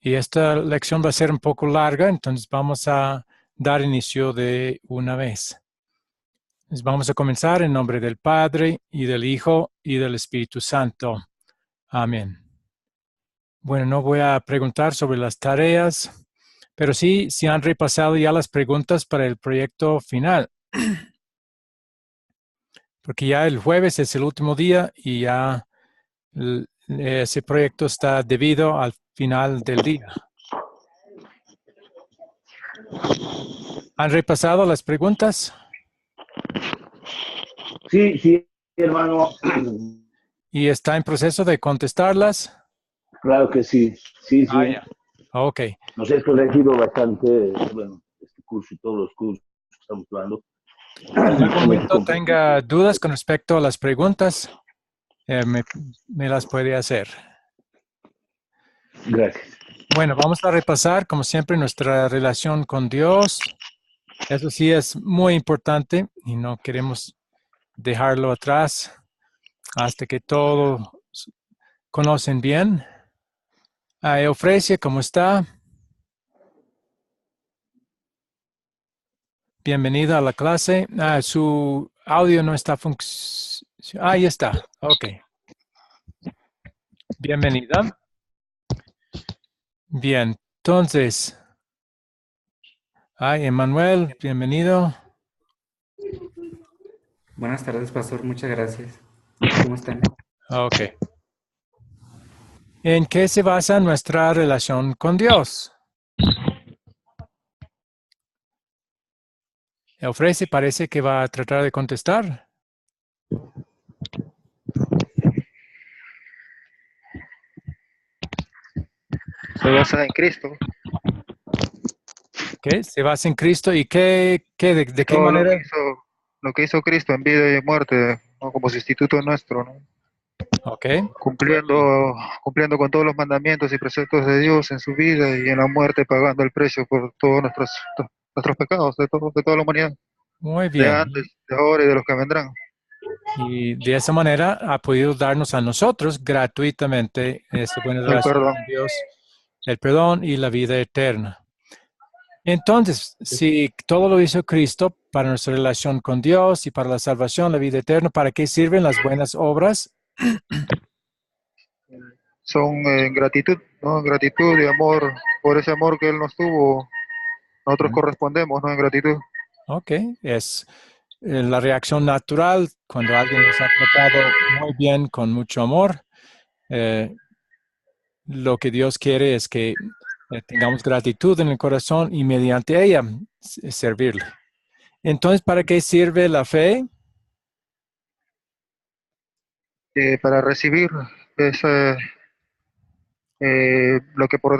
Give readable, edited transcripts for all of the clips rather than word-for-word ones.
Y esta lección va a ser un poco larga, entonces vamos a dar inicio de una vez. Entonces vamos a comenzar en nombre del Padre, y del Hijo, y del Espíritu Santo. Amén. Bueno, no voy a preguntar sobre las tareas, pero sí, si han repasado ya las preguntas para el proyecto final. Porque ya el jueves es el último día y ya ese proyecto está debido al final del día. ¿Han repasado las preguntas? Sí, sí, hermano. ¿Y está en proceso de contestarlas? Claro que sí, sí, sí. Ya. Ok. Nos he corregido bastante, bueno, este curso y todos los cursos que estamos dando. En algún momento tenga dudas con respecto a las preguntas, me las puede hacer. Gracias. Bueno, vamos a repasar, como siempre, nuestra relación con Dios. Eso sí es muy importante y no queremos dejarlo atrás hasta que todos conocen bien. Eufresia, ¿cómo está? Bienvenida a la clase. Su audio no está funcionando. Ahí está. Ok. Bienvenida. Bien. Entonces, Emanuel, bienvenido. Buenas tardes, pastor. Muchas gracias. ¿Cómo están? Ok. ¿En qué se basa nuestra relación con Dios? Eufresia parece que va a tratar de contestar. Se basa en Cristo. ¿Qué? Se basa en Cristo y de qué Todo manera. lo que hizo Cristo en vida y muerte, ¿no? Como sustituto nuestro, ¿no? Ok. Cumpliendo con todos los mandamientos y preceptos de Dios en su vida y en la muerte, pagando el precio por todos nuestros pecados, de toda la humanidad, Muy de bien. antes, de ahora y de los que vendrán. Y de esa manera ha podido darnos a nosotros gratuitamente esa buena El relación perdón. con Dios, el perdón y la vida eterna. Entonces, si todo lo hizo Cristo para nuestra relación con Dios y para la salvación, la vida eterna, ¿para qué sirven las buenas obras? Son gratitud, ¿no? Gratitud y amor, por ese amor que Él nos tuvo, nosotros correspondemos, ¿no? En gratitud. Ok, es la reacción natural cuando alguien nos ha tratado muy bien, con mucho amor. Lo que Dios quiere es que tengamos gratitud en el corazón y mediante ella servirle. Entonces, ¿para qué sirve la fe? Para recibir ese, lo que por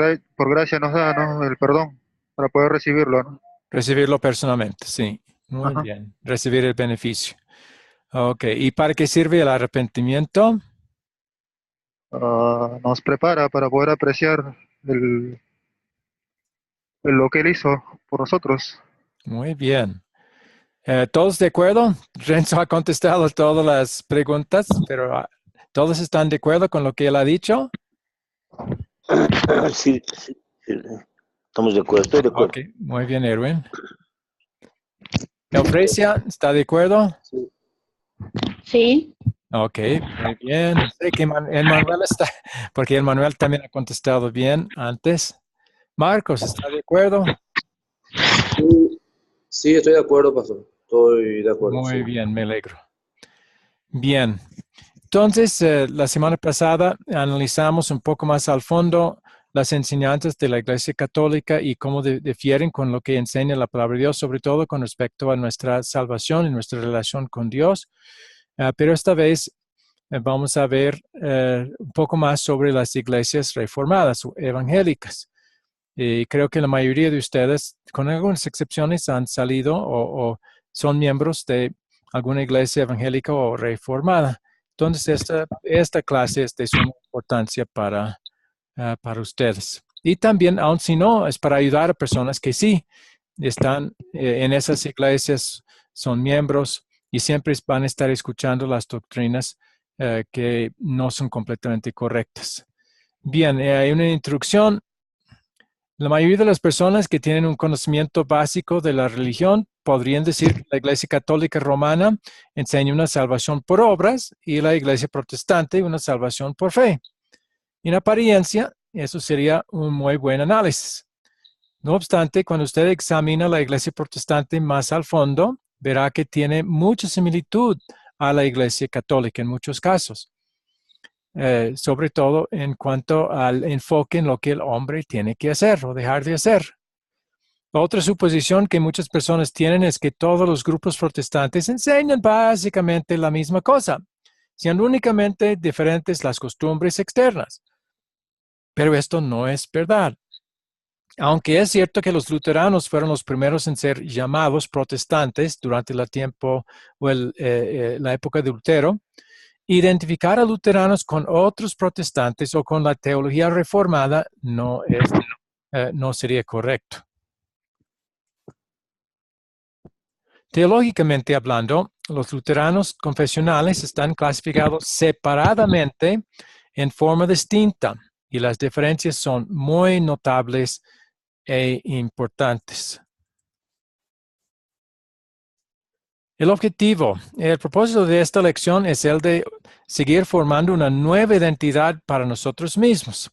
gracia nos da, ¿no? El perdón, para poder recibirlo, ¿no? Recibirlo personalmente, sí. Muy Ajá. bien. Recibir el beneficio. Ok, ¿y para qué sirve el arrepentimiento? Nos prepara para poder apreciar lo que Él hizo por nosotros. Muy bien. ¿Todos de acuerdo? Renzo ha contestado todas las preguntas, pero ¿todos están de acuerdo con lo que él ha dicho? Sí, sí, sí. Estamos de acuerdo, estoy de acuerdo. Ok, muy bien, Erwin. Eufresia, ¿está de acuerdo? Sí, Ok, muy bien. Sé que Emmanuel está, porque Emmanuel también ha contestado bien antes. Marcos, ¿está de acuerdo? Sí, sí, estoy de acuerdo, pastor. Estoy de acuerdo, Muy sí. bien, me alegro. Bien. Entonces, la semana pasada analizamos un poco más al fondo las enseñanzas de la Iglesia Católica y cómo difieren con lo que enseña la palabra de Dios, sobre todo con respecto a nuestra salvación y nuestra relación con Dios. Pero esta vez vamos a ver un poco más sobre las iglesias reformadas o evangélicas. Y creo que la mayoría de ustedes, con algunas excepciones, han salido o son miembros de alguna iglesia evangélica o reformada. Entonces, esta clase es de suma importancia para ustedes. Y también, aun si no, es para ayudar a personas que sí están en esas iglesias, son miembros y siempre van a estar escuchando las doctrinas que no son completamente correctas. Bien, hay una introducción La mayoría de las personas que tienen un conocimiento básico de la religión podrían decir que la Iglesia Católica Romana enseña una salvación por obras y la Iglesia Protestante una salvación por fe. En apariencia, eso sería un muy buen análisis. No obstante, cuando usted examina la Iglesia Protestante más al fondo, verá que tiene mucha similitud a la Iglesia Católica en muchos casos. Sobre todo en cuanto al enfoque en lo que el hombre tiene que hacer o dejar de hacer. Otra suposición que muchas personas tienen es que todos los grupos protestantes enseñan básicamente la misma cosa, siendo únicamente diferentes las costumbres externas. Pero esto no es verdad. Aunque es cierto que los luteranos fueron los primeros en ser llamados protestantes durante el tiempo o la época de Lutero, identificar a luteranos con otros protestantes o con la teología reformada no sería correcto. Teológicamente hablando, los luteranos confesionales están clasificados separadamente en forma distinta y las diferencias son muy notables e importantes. El propósito de esta lección es el de seguir formando una nueva identidad para nosotros mismos.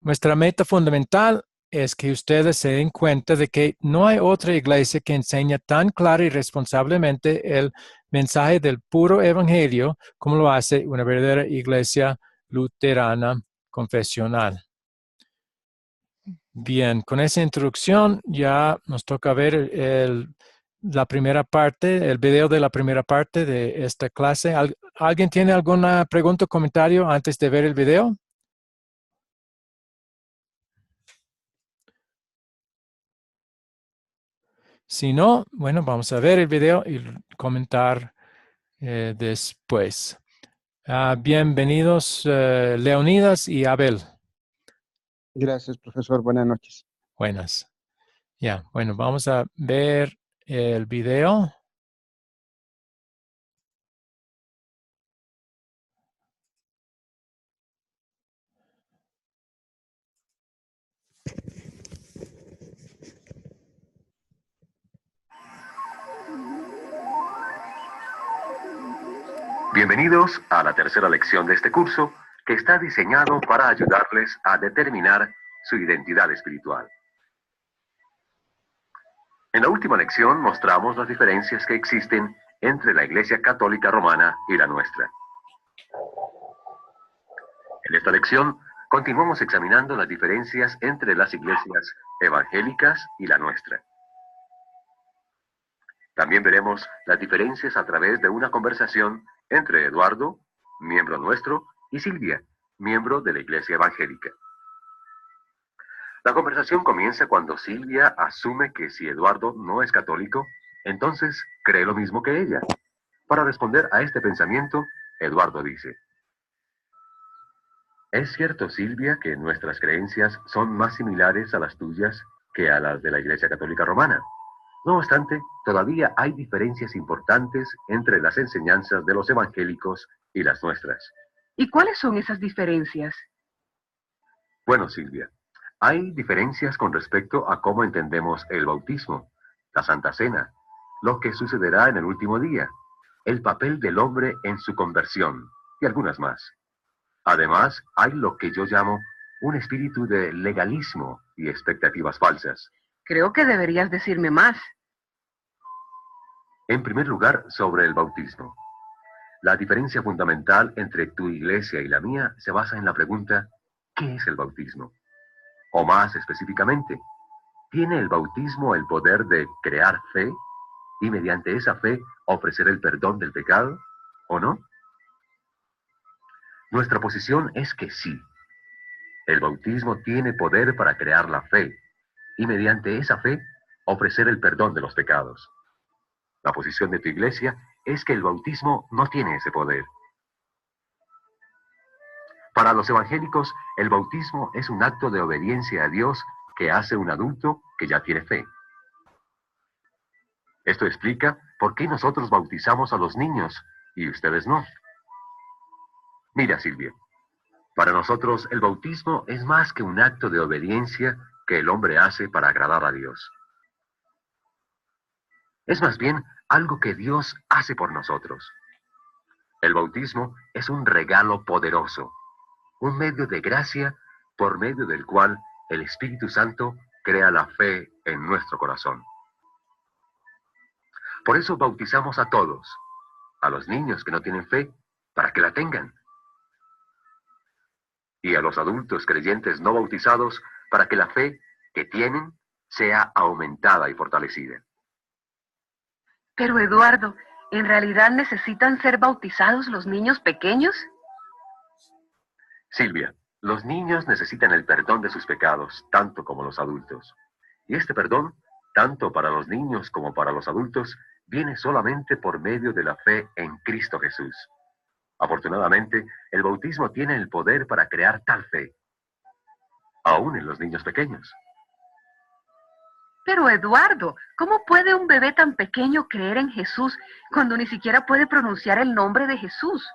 Nuestra meta fundamental es que ustedes se den cuenta de que no hay otra iglesia que enseñe tan clara y responsablemente el mensaje del puro evangelio como lo hace una verdadera iglesia luterana confesional. Bien, con esa introducción ya nos toca ver la primera parte, el video de la primera parte de esta clase. ¿Alguien tiene alguna pregunta o comentario antes de ver el video? Si no, bueno, vamos a ver el video y comentar después. Bienvenidos Leonidas y Abel. Gracias, profesor. Buenas noches. Buenas. Ya, bueno, vamos a ver el video. Bienvenidos a la tercera lección de este curso, que está diseñado para ayudarles a determinar su identidad espiritual. En la última lección mostramos las diferencias que existen entre la Iglesia Católica Romana y la nuestra. En esta lección continuamos examinando las diferencias entre las iglesias evangélicas y la nuestra. También veremos las diferencias a través de una conversación entre Eduardo, miembro nuestro, y Silvia, miembro de la Iglesia Evangélica. La conversación comienza cuando Silvia asume que si Eduardo no es católico, entonces cree lo mismo que ella. Para responder a este pensamiento, Eduardo dice: ¿es cierto, Silvia, que nuestras creencias son más similares a las tuyas que a las de la Iglesia Católica Romana? No obstante, todavía hay diferencias importantes entre las enseñanzas de los evangélicos y las nuestras. ¿Y cuáles son esas diferencias? Bueno, Silvia, hay diferencias con respecto a cómo entendemos el bautismo, la Santa Cena, lo que sucederá en el último día, el papel del hombre en su conversión y algunas más. Además, hay lo que yo llamo un espíritu de legalismo y expectativas falsas. Creo que deberías decirme más. En primer lugar, sobre el bautismo. La diferencia fundamental entre tu iglesia y la mía se basa en la pregunta: ¿qué es el bautismo? O más específicamente, ¿tiene el bautismo el poder de crear fe y mediante esa fe ofrecer el perdón del pecado, o no? Nuestra posición es que sí. El bautismo tiene poder para crear la fe y mediante esa fe ofrecer el perdón de los pecados. La posición de tu iglesia es que el bautismo no tiene ese poder. Para los evangélicos, el bautismo es un acto de obediencia a Dios que hace un adulto que ya tiene fe. Esto explica por qué nosotros bautizamos a los niños y ustedes no. Mira, Silvia, para nosotros el bautismo es más que un acto de obediencia que el hombre hace para agradar a Dios. Es más bien algo que Dios hace por nosotros. El bautismo es un regalo poderoso, un medio de gracia por medio del cual el Espíritu Santo crea la fe en nuestro corazón. Por eso bautizamos a todos, a los niños que no tienen fe, para que la tengan, y a los adultos creyentes no bautizados, para que la fe que tienen sea aumentada y fortalecida. Pero Eduardo, ¿en realidad necesitan ser bautizados los niños pequeños? Silvia, los niños necesitan el perdón de sus pecados, tanto como los adultos. Y este perdón, tanto para los niños como para los adultos, viene solamente por medio de la fe en Cristo Jesús. Afortunadamente, el bautismo tiene el poder para crear tal fe, aún en los niños pequeños. Pero Eduardo, ¿cómo puede un bebé tan pequeño creer en Jesús cuando ni siquiera puede pronunciar el nombre de Jesús?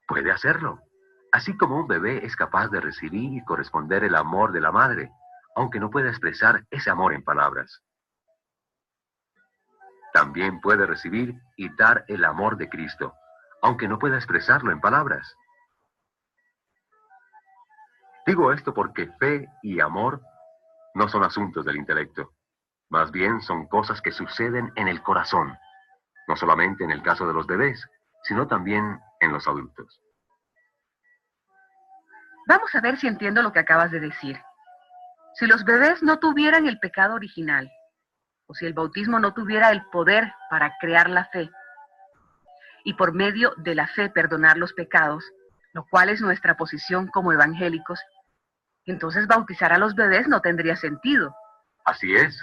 Puede hacerlo, así como un bebé es capaz de recibir y corresponder el amor de la madre, aunque no pueda expresar ese amor en palabras. También puede recibir y dar el amor de Cristo, aunque no pueda expresarlo en palabras. Digo esto porque fe y amor no son asuntos del intelecto, más bien son cosas que suceden en el corazón, no solamente en el caso de los bebés, sino también en los adultos. Vamos a ver si entiendo lo que acabas de decir. Si los bebés no tuvieran el pecado original, o si el bautismo no tuviera el poder para crear la fe, y por medio de la fe perdonar los pecados, lo cual es nuestra posición como evangélicos, entonces bautizar a los bebés no tendría sentido. Así es.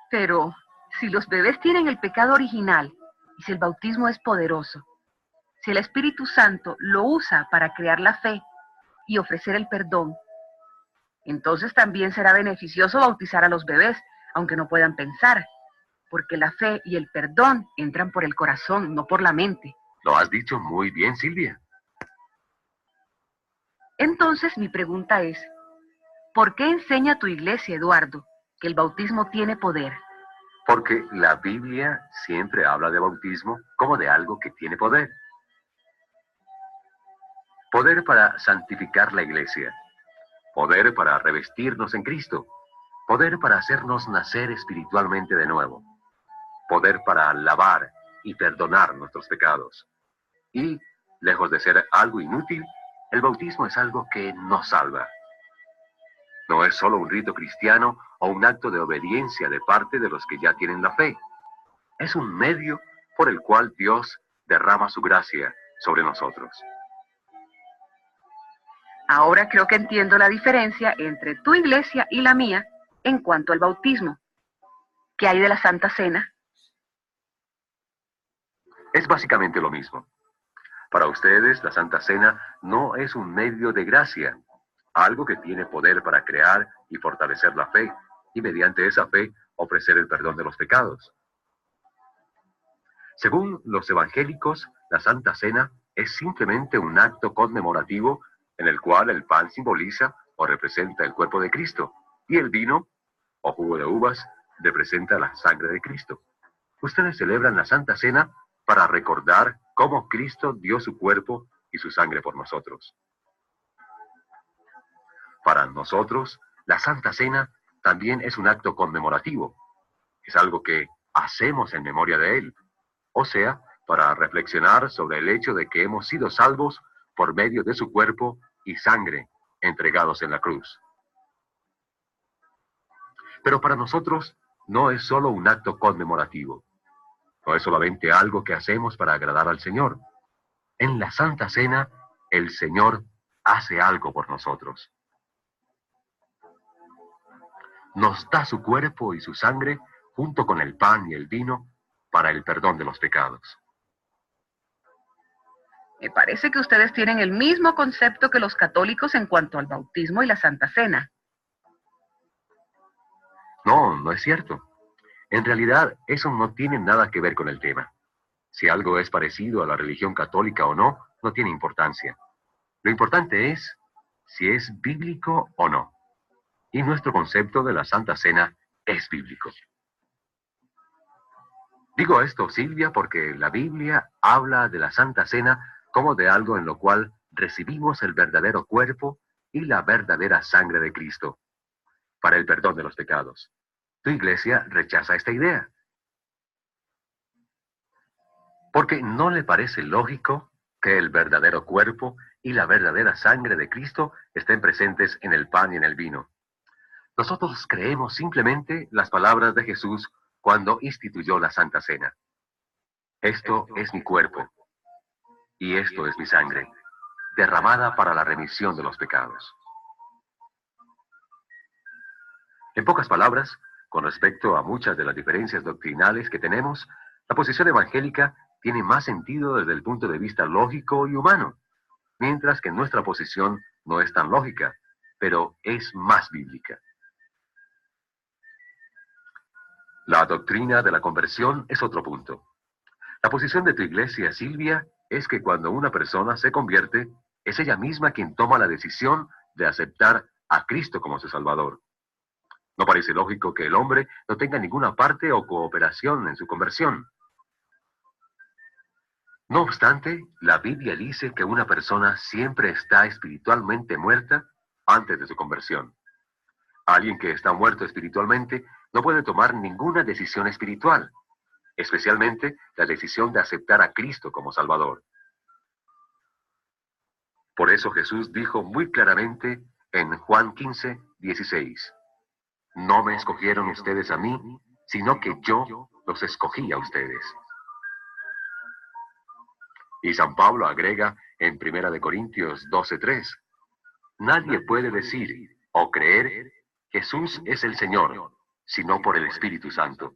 Pero si los bebés tienen el pecado original, y si el bautismo es poderoso, si el Espíritu Santo lo usa para crear la fe y ofrecer el perdón, entonces también será beneficioso bautizar a los bebés, aunque no puedan pensar, porque la fe y el perdón entran por el corazón, no por la mente. Lo has dicho muy bien, Silvia. Entonces mi pregunta es, ¿por qué enseña tu iglesia, Eduardo, que el bautismo tiene poder? Porque la Biblia siempre habla de bautismo como de algo que tiene poder. Poder para santificar la iglesia. Poder para revestirnos en Cristo. Poder para hacernos nacer espiritualmente de nuevo. Poder para lavar y perdonar nuestros pecados. Y, lejos de ser algo inútil, el bautismo es algo que nos salva. No es solo un rito cristiano o un acto de obediencia de parte de los que ya tienen la fe. Es un medio por el cual Dios derrama su gracia sobre nosotros. Ahora creo que entiendo la diferencia entre tu iglesia y la mía en cuanto al bautismo. ¿Qué hay de la Santa Cena? Es básicamente lo mismo. Para ustedes, la Santa Cena no es un medio de gracia, algo que tiene poder para crear y fortalecer la fe, y mediante esa fe ofrecer el perdón de los pecados. Según los evangélicos, la Santa Cena es simplemente un acto conmemorativo en el cual el pan simboliza o representa el cuerpo de Cristo, y el vino, o jugo de uvas, representa la sangre de Cristo. Ustedes celebran la Santa Cena para recordar cómo Cristo dio su cuerpo y su sangre por nosotros. Para nosotros, la Santa Cena también es un acto conmemorativo. Es algo que hacemos en memoria de Él, o sea, para reflexionar sobre el hecho de que hemos sido salvos por medio de su cuerpo y sangre entregados en la cruz. Pero para nosotros no es solo un acto conmemorativo. No es solamente algo que hacemos para agradar al Señor. En la Santa Cena, el Señor hace algo por nosotros. Nos da su cuerpo y su sangre junto con el pan y el vino para el perdón de los pecados. Me parece que ustedes tienen el mismo concepto que los católicos en cuanto al bautismo y la Santa Cena. No, no es cierto. En realidad, eso no tiene nada que ver con el tema. Si algo es parecido a la religión católica o no, no tiene importancia. Lo importante es si es bíblico o no. Y nuestro concepto de la Santa Cena es bíblico. Digo esto, Silvia, porque la Biblia habla de la Santa Cena como de algo en lo cual recibimos el verdadero cuerpo y la verdadera sangre de Cristo para el perdón de los pecados. Tu iglesia rechaza esta idea, porque no le parece lógico que el verdadero cuerpo y la verdadera sangre de Cristo estén presentes en el pan y en el vino. Nosotros creemos simplemente las palabras de Jesús cuando instituyó la Santa Cena. Esto es mi cuerpo y esto es mi sangre, derramada para la remisión de los pecados. En pocas palabras, con respecto a muchas de las diferencias doctrinales que tenemos, la posición evangélica tiene más sentido desde el punto de vista lógico y humano, mientras que nuestra posición no es tan lógica, pero es más bíblica. La doctrina de la conversión es otro punto. La posición de tu iglesia, Silvia, es que cuando una persona se convierte, es ella misma quien toma la decisión de aceptar a Cristo como su Salvador. No parece lógico que el hombre no tenga ninguna parte o cooperación en su conversión. No obstante, la Biblia dice que una persona siempre está espiritualmente muerta antes de su conversión. Alguien que está muerto espiritualmente no puede tomar ninguna decisión espiritual, especialmente la decisión de aceptar a Cristo como Salvador. Por eso Jesús dijo muy claramente en Juan 15, 16, no me escogieron ustedes a mí, sino que yo los escogí a ustedes. Y San Pablo agrega en 1 Corintios 12:3, nadie puede decir o creer Jesús es el Señor, sino por el Espíritu Santo.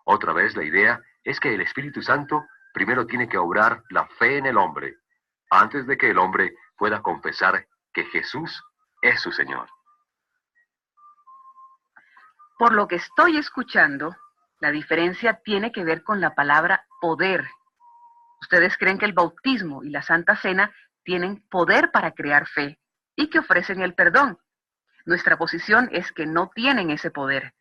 Otra vez la idea es que el Espíritu Santo primero tiene que obrar la fe en el hombre, antes de que el hombre pueda confesar que Jesús es su Señor. Por lo que estoy escuchando, la diferencia tiene que ver con la palabra poder. Ustedes creen que el bautismo y la Santa Cena tienen poder para crear fe y que ofrecen el perdón. Nuestra posición es que no tienen ese poder.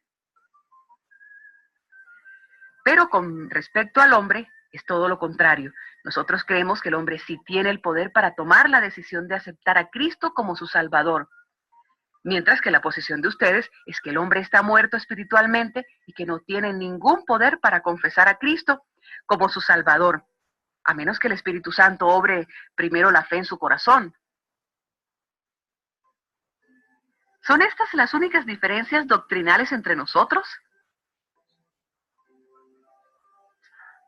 Pero con respecto al hombre, es todo lo contrario. Nosotros creemos que el hombre sí tiene el poder para tomar la decisión de aceptar a Cristo como su Salvador. Mientras que la posición de ustedes es que el hombre está muerto espiritualmente y que no tiene ningún poder para confesar a Cristo como su Salvador, a menos que el Espíritu Santo obre primero la fe en su corazón. ¿Son estas las únicas diferencias doctrinales entre nosotros?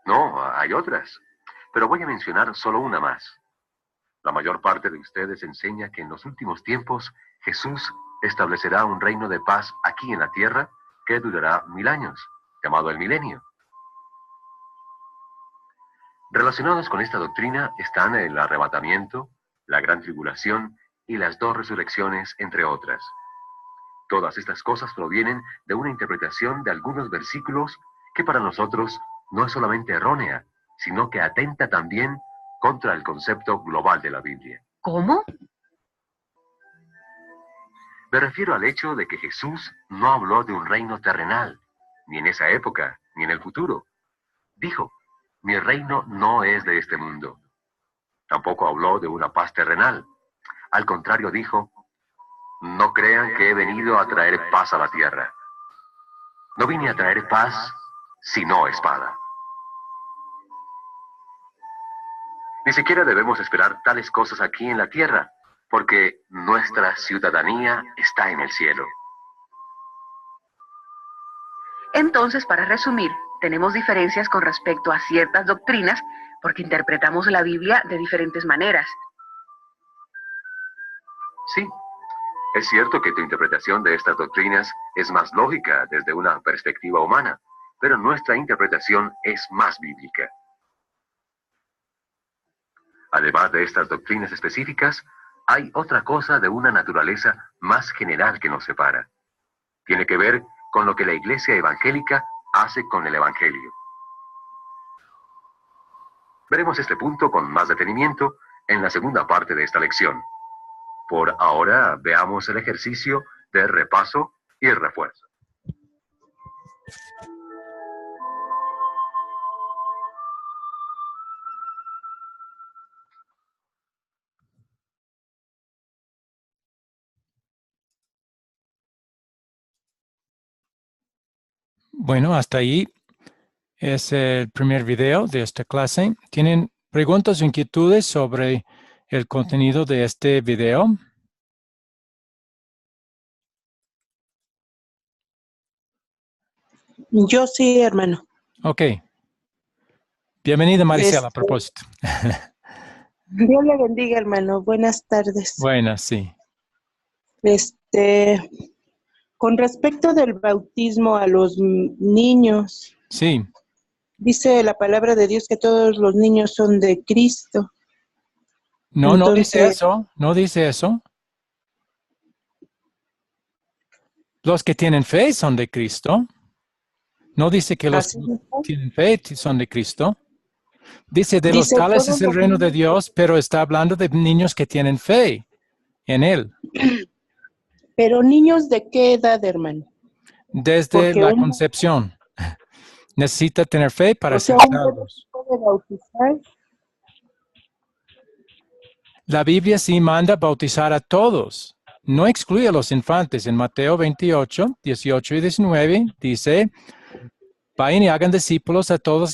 No, hay otras, pero voy a mencionar solo una más. La mayor parte de ustedes enseña que en los últimos tiempos Jesús establecerá un reino de paz aquí en la tierra que durará 1000 años, llamado el milenio. Relacionados con esta doctrina están el arrebatamiento, la gran tribulación y las 2 resurrecciones, entre otras. Todas estas cosas provienen de una interpretación de algunos versículos que para nosotros no es solamente errónea, sino que atenta también contra el concepto global de la Biblia. ¿Cómo? Me refiero al hecho de que Jesús no habló de un reino terrenal, ni en esa época, ni en el futuro. Dijo, mi reino no es de este mundo. Tampoco habló de una paz terrenal. Al contrario dijo, no crean que he venido a traer paz a la tierra. No vine a traer paz, sino espada. Ni siquiera debemos esperar tales cosas aquí en la tierra, porque nuestra ciudadanía está en el cielo. Entonces, para resumir, tenemos diferencias con respecto a ciertas doctrinas porque interpretamos la Biblia de diferentes maneras. Sí, es cierto que tu interpretación de estas doctrinas es más lógica desde una perspectiva humana, pero nuestra interpretación es más bíblica. Además de estas doctrinas específicas, hay otra cosa de una naturaleza más general que nos separa. Tiene que ver con lo que la iglesia evangélica hace con el evangelio. Veremos este punto con más detenimiento en la segunda parte de esta lección. Por ahora veamos el ejercicio de repaso y refuerzo. Bueno, hasta ahí es el primer video de esta clase. ¿Tienen preguntas o inquietudes sobre el contenido de este video? Yo sí, hermano. Ok. Bienvenida, Maricela, a propósito. Dios le bendiga, hermano. Buenas tardes. Buenas, sí. Con respecto del bautismo a los niños, Sí. dice la palabra de Dios que todos los niños son de Cristo. No, no dice Entonces, eso. No dice eso. Los que tienen fe son de Cristo. No dice que los ¿así que dice? tienen fe son de Cristo. Dice de los Dice tales todos es el los reino de niños. Dios, pero está hablando de niños que tienen fe en Él. Pero niños de qué edad, hermano? Desde Porque la concepción. Necesita tener fe para ser un bebé salvos. puede bautizar. La Biblia sí manda bautizar a todos. No excluye a los infantes. En Mateo 28, 18 y 19 dice, vayan y hagan discípulos a todas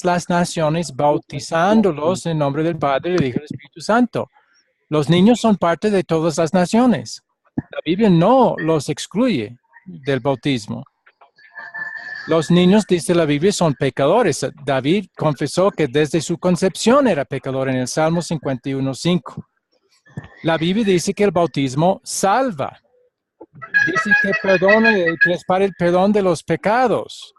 las naciones, bautizándolos en nombre del Padre, del Hijo y del Espíritu Santo. Los niños son parte de todas las naciones. La Biblia no los excluye del bautismo. Los niños, dice la Biblia, son pecadores. David confesó que desde su concepción era pecador en el Salmo 51:5. La Biblia dice que el bautismo salva. Dice que perdona y que es para el perdón de los pecados.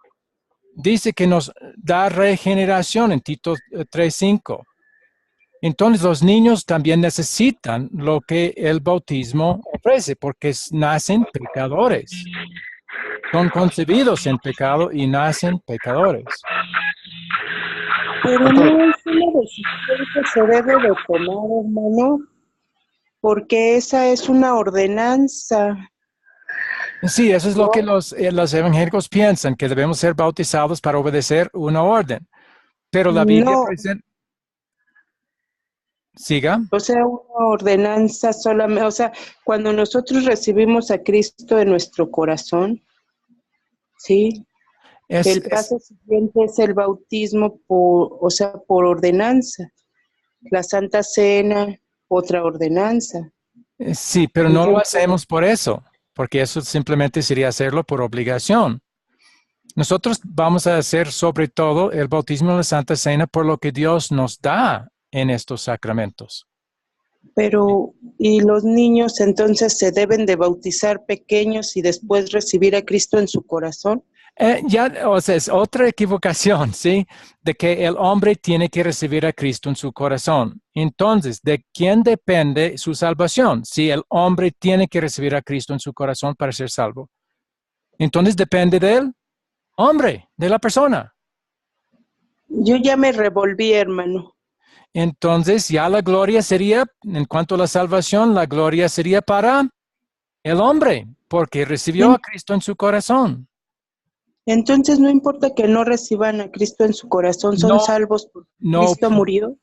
Dice que nos da regeneración en Tito 3:5. Entonces los niños también necesitan lo que el bautismo ofrece porque nacen pecadores. Son concebidos en pecado y nacen pecadores. Pero no es una decisión que se debe de tomar, hermano, porque esa es una ordenanza. Sí, eso es lo que los evangélicos piensan, que debemos ser bautizados para obedecer una orden. Pero la Biblia No, presenta... Siga. o sea, una ordenanza solamente, o sea, cuando nosotros recibimos a Cristo en nuestro corazón, ¿sí? El paso siguiente es el bautismo por ordenanza. La Santa Cena, otra ordenanza. Sí, pero no lo hacemos por eso, porque eso simplemente sería hacerlo por obligación. Nosotros vamos a hacer sobre todo el bautismo de la Santa Cena por lo que Dios nos da en estos sacramentos. Pero, ¿y los niños entonces se deben de bautizar pequeños y después recibir a Cristo en su corazón? O sea, es otra equivocación, ¿sí? De que el hombre tiene que recibir a Cristo en su corazón. Entonces, ¿de quién depende su salvación? Si el hombre tiene que recibir a Cristo en su corazón para ser salvo. Entonces, depende del hombre, de la persona. Yo ya me revolví, hermano. Entonces, ya la gloria sería, en cuanto a la salvación, la gloria sería para el hombre, porque recibió a Cristo en su corazón. Entonces, no importa que no reciban a Cristo en su corazón, son salvos porque Cristo murió.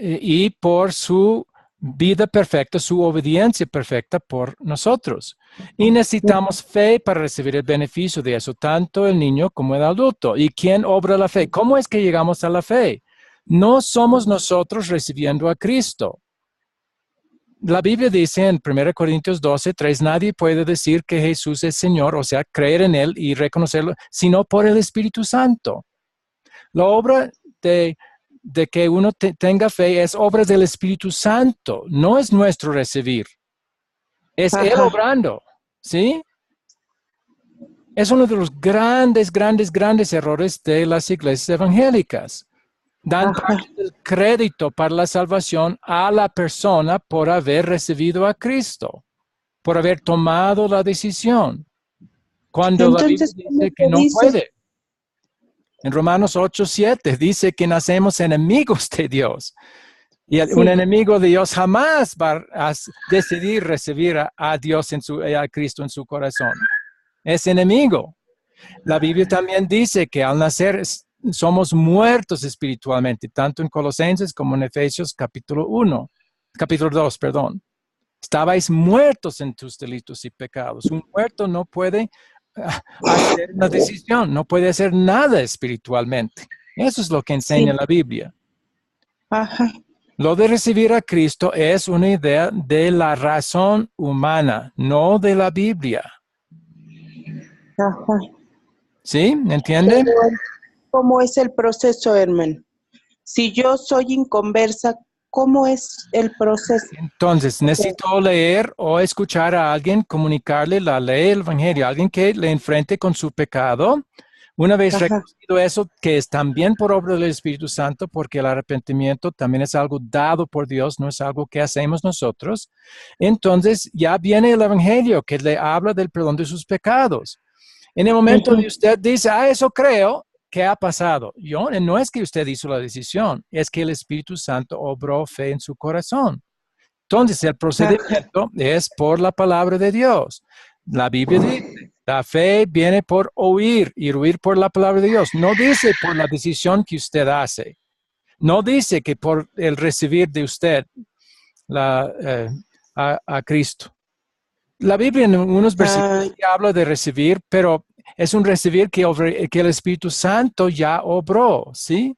Y por su vida perfecta, su obediencia perfecta por nosotros. Y necesitamos fe para recibir el beneficio de eso, tanto el niño como el adulto. ¿Y quién obra la fe? ¿Cómo es que llegamos a la fe? No somos nosotros recibiendo a Cristo. La Biblia dice en 1 Corintios 12:3, nadie puede decir que Jesús es Señor, o sea, creer en Él y reconocerlo, sino por el Espíritu Santo. La obra de que uno tenga fe es obra del Espíritu Santo, no es nuestro recibir. Es Él obrando, ¿sí? Es uno de los grandes errores de las iglesias evangélicas. Dan parte del crédito para la salvación a la persona por haber recibido a Cristo, por haber tomado la decisión. Cuando Entonces, la Biblia dice que no puede. En Romanos 8:7 dice que nacemos enemigos de Dios. Y un enemigo de Dios jamás va a decidir recibir a Dios, a Cristo en su corazón. Es enemigo. La Biblia también dice que al nacer somos muertos espiritualmente, tanto en Colosenses como en Efesios capítulo 2, perdón. Estabais muertos en tus delitos y pecados. Un muerto no puede hacer una decisión, no puede hacer nada espiritualmente. Eso es lo que enseña la Biblia. Ajá. Lo de recibir a Cristo es una idea de la razón humana, no de la Biblia. Ajá. ¿Sí? ¿Entiende? ¿Cómo es el proceso, hermano? Si yo soy inconversa, ¿cómo es el proceso? Entonces, necesito leer o escuchar a alguien comunicarle la ley del Evangelio, alguien que le enfrente con su pecado. Una vez reconocido eso, que es también por obra del Espíritu Santo, porque el arrepentimiento también es algo dado por Dios, no es algo que hacemos nosotros. Entonces, ya viene el Evangelio que le habla del perdón de sus pecados. En el momento que usted dice, eso creo, ¿qué ha pasado? No es que usted hizo la decisión, es que el Espíritu Santo obró fe en su corazón. Entonces, el procedimiento es por la palabra de Dios. La Biblia dice, la fe viene por oír y oír por la palabra de Dios. No dice por la decisión que usted hace. No dice que por el recibir de usted a Cristo. La Biblia en unos versículos habla de recibir, pero es un recibir que el Espíritu Santo ya obró, ¿sí?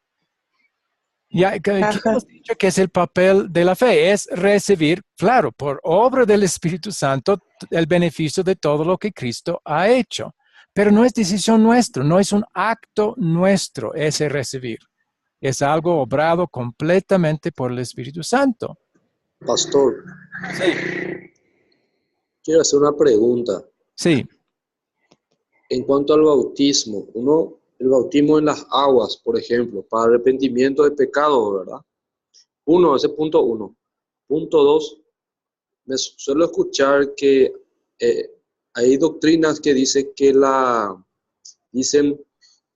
Ya hemos dicho que es el papel de la fe, es recibir, claro, por obra del Espíritu Santo, el beneficio de todo lo que Cristo ha hecho. Pero no es decisión nuestra, no es un acto nuestro ese recibir. Es algo obrado completamente por el Espíritu Santo. Pastor. Sí. Quiero hacer una pregunta. Sí. En cuanto al bautismo, el bautismo en las aguas, por ejemplo, para arrepentimiento de pecado, ¿verdad? Ese es punto 1. Punto 2, me suelo escuchar que hay doctrinas que dicen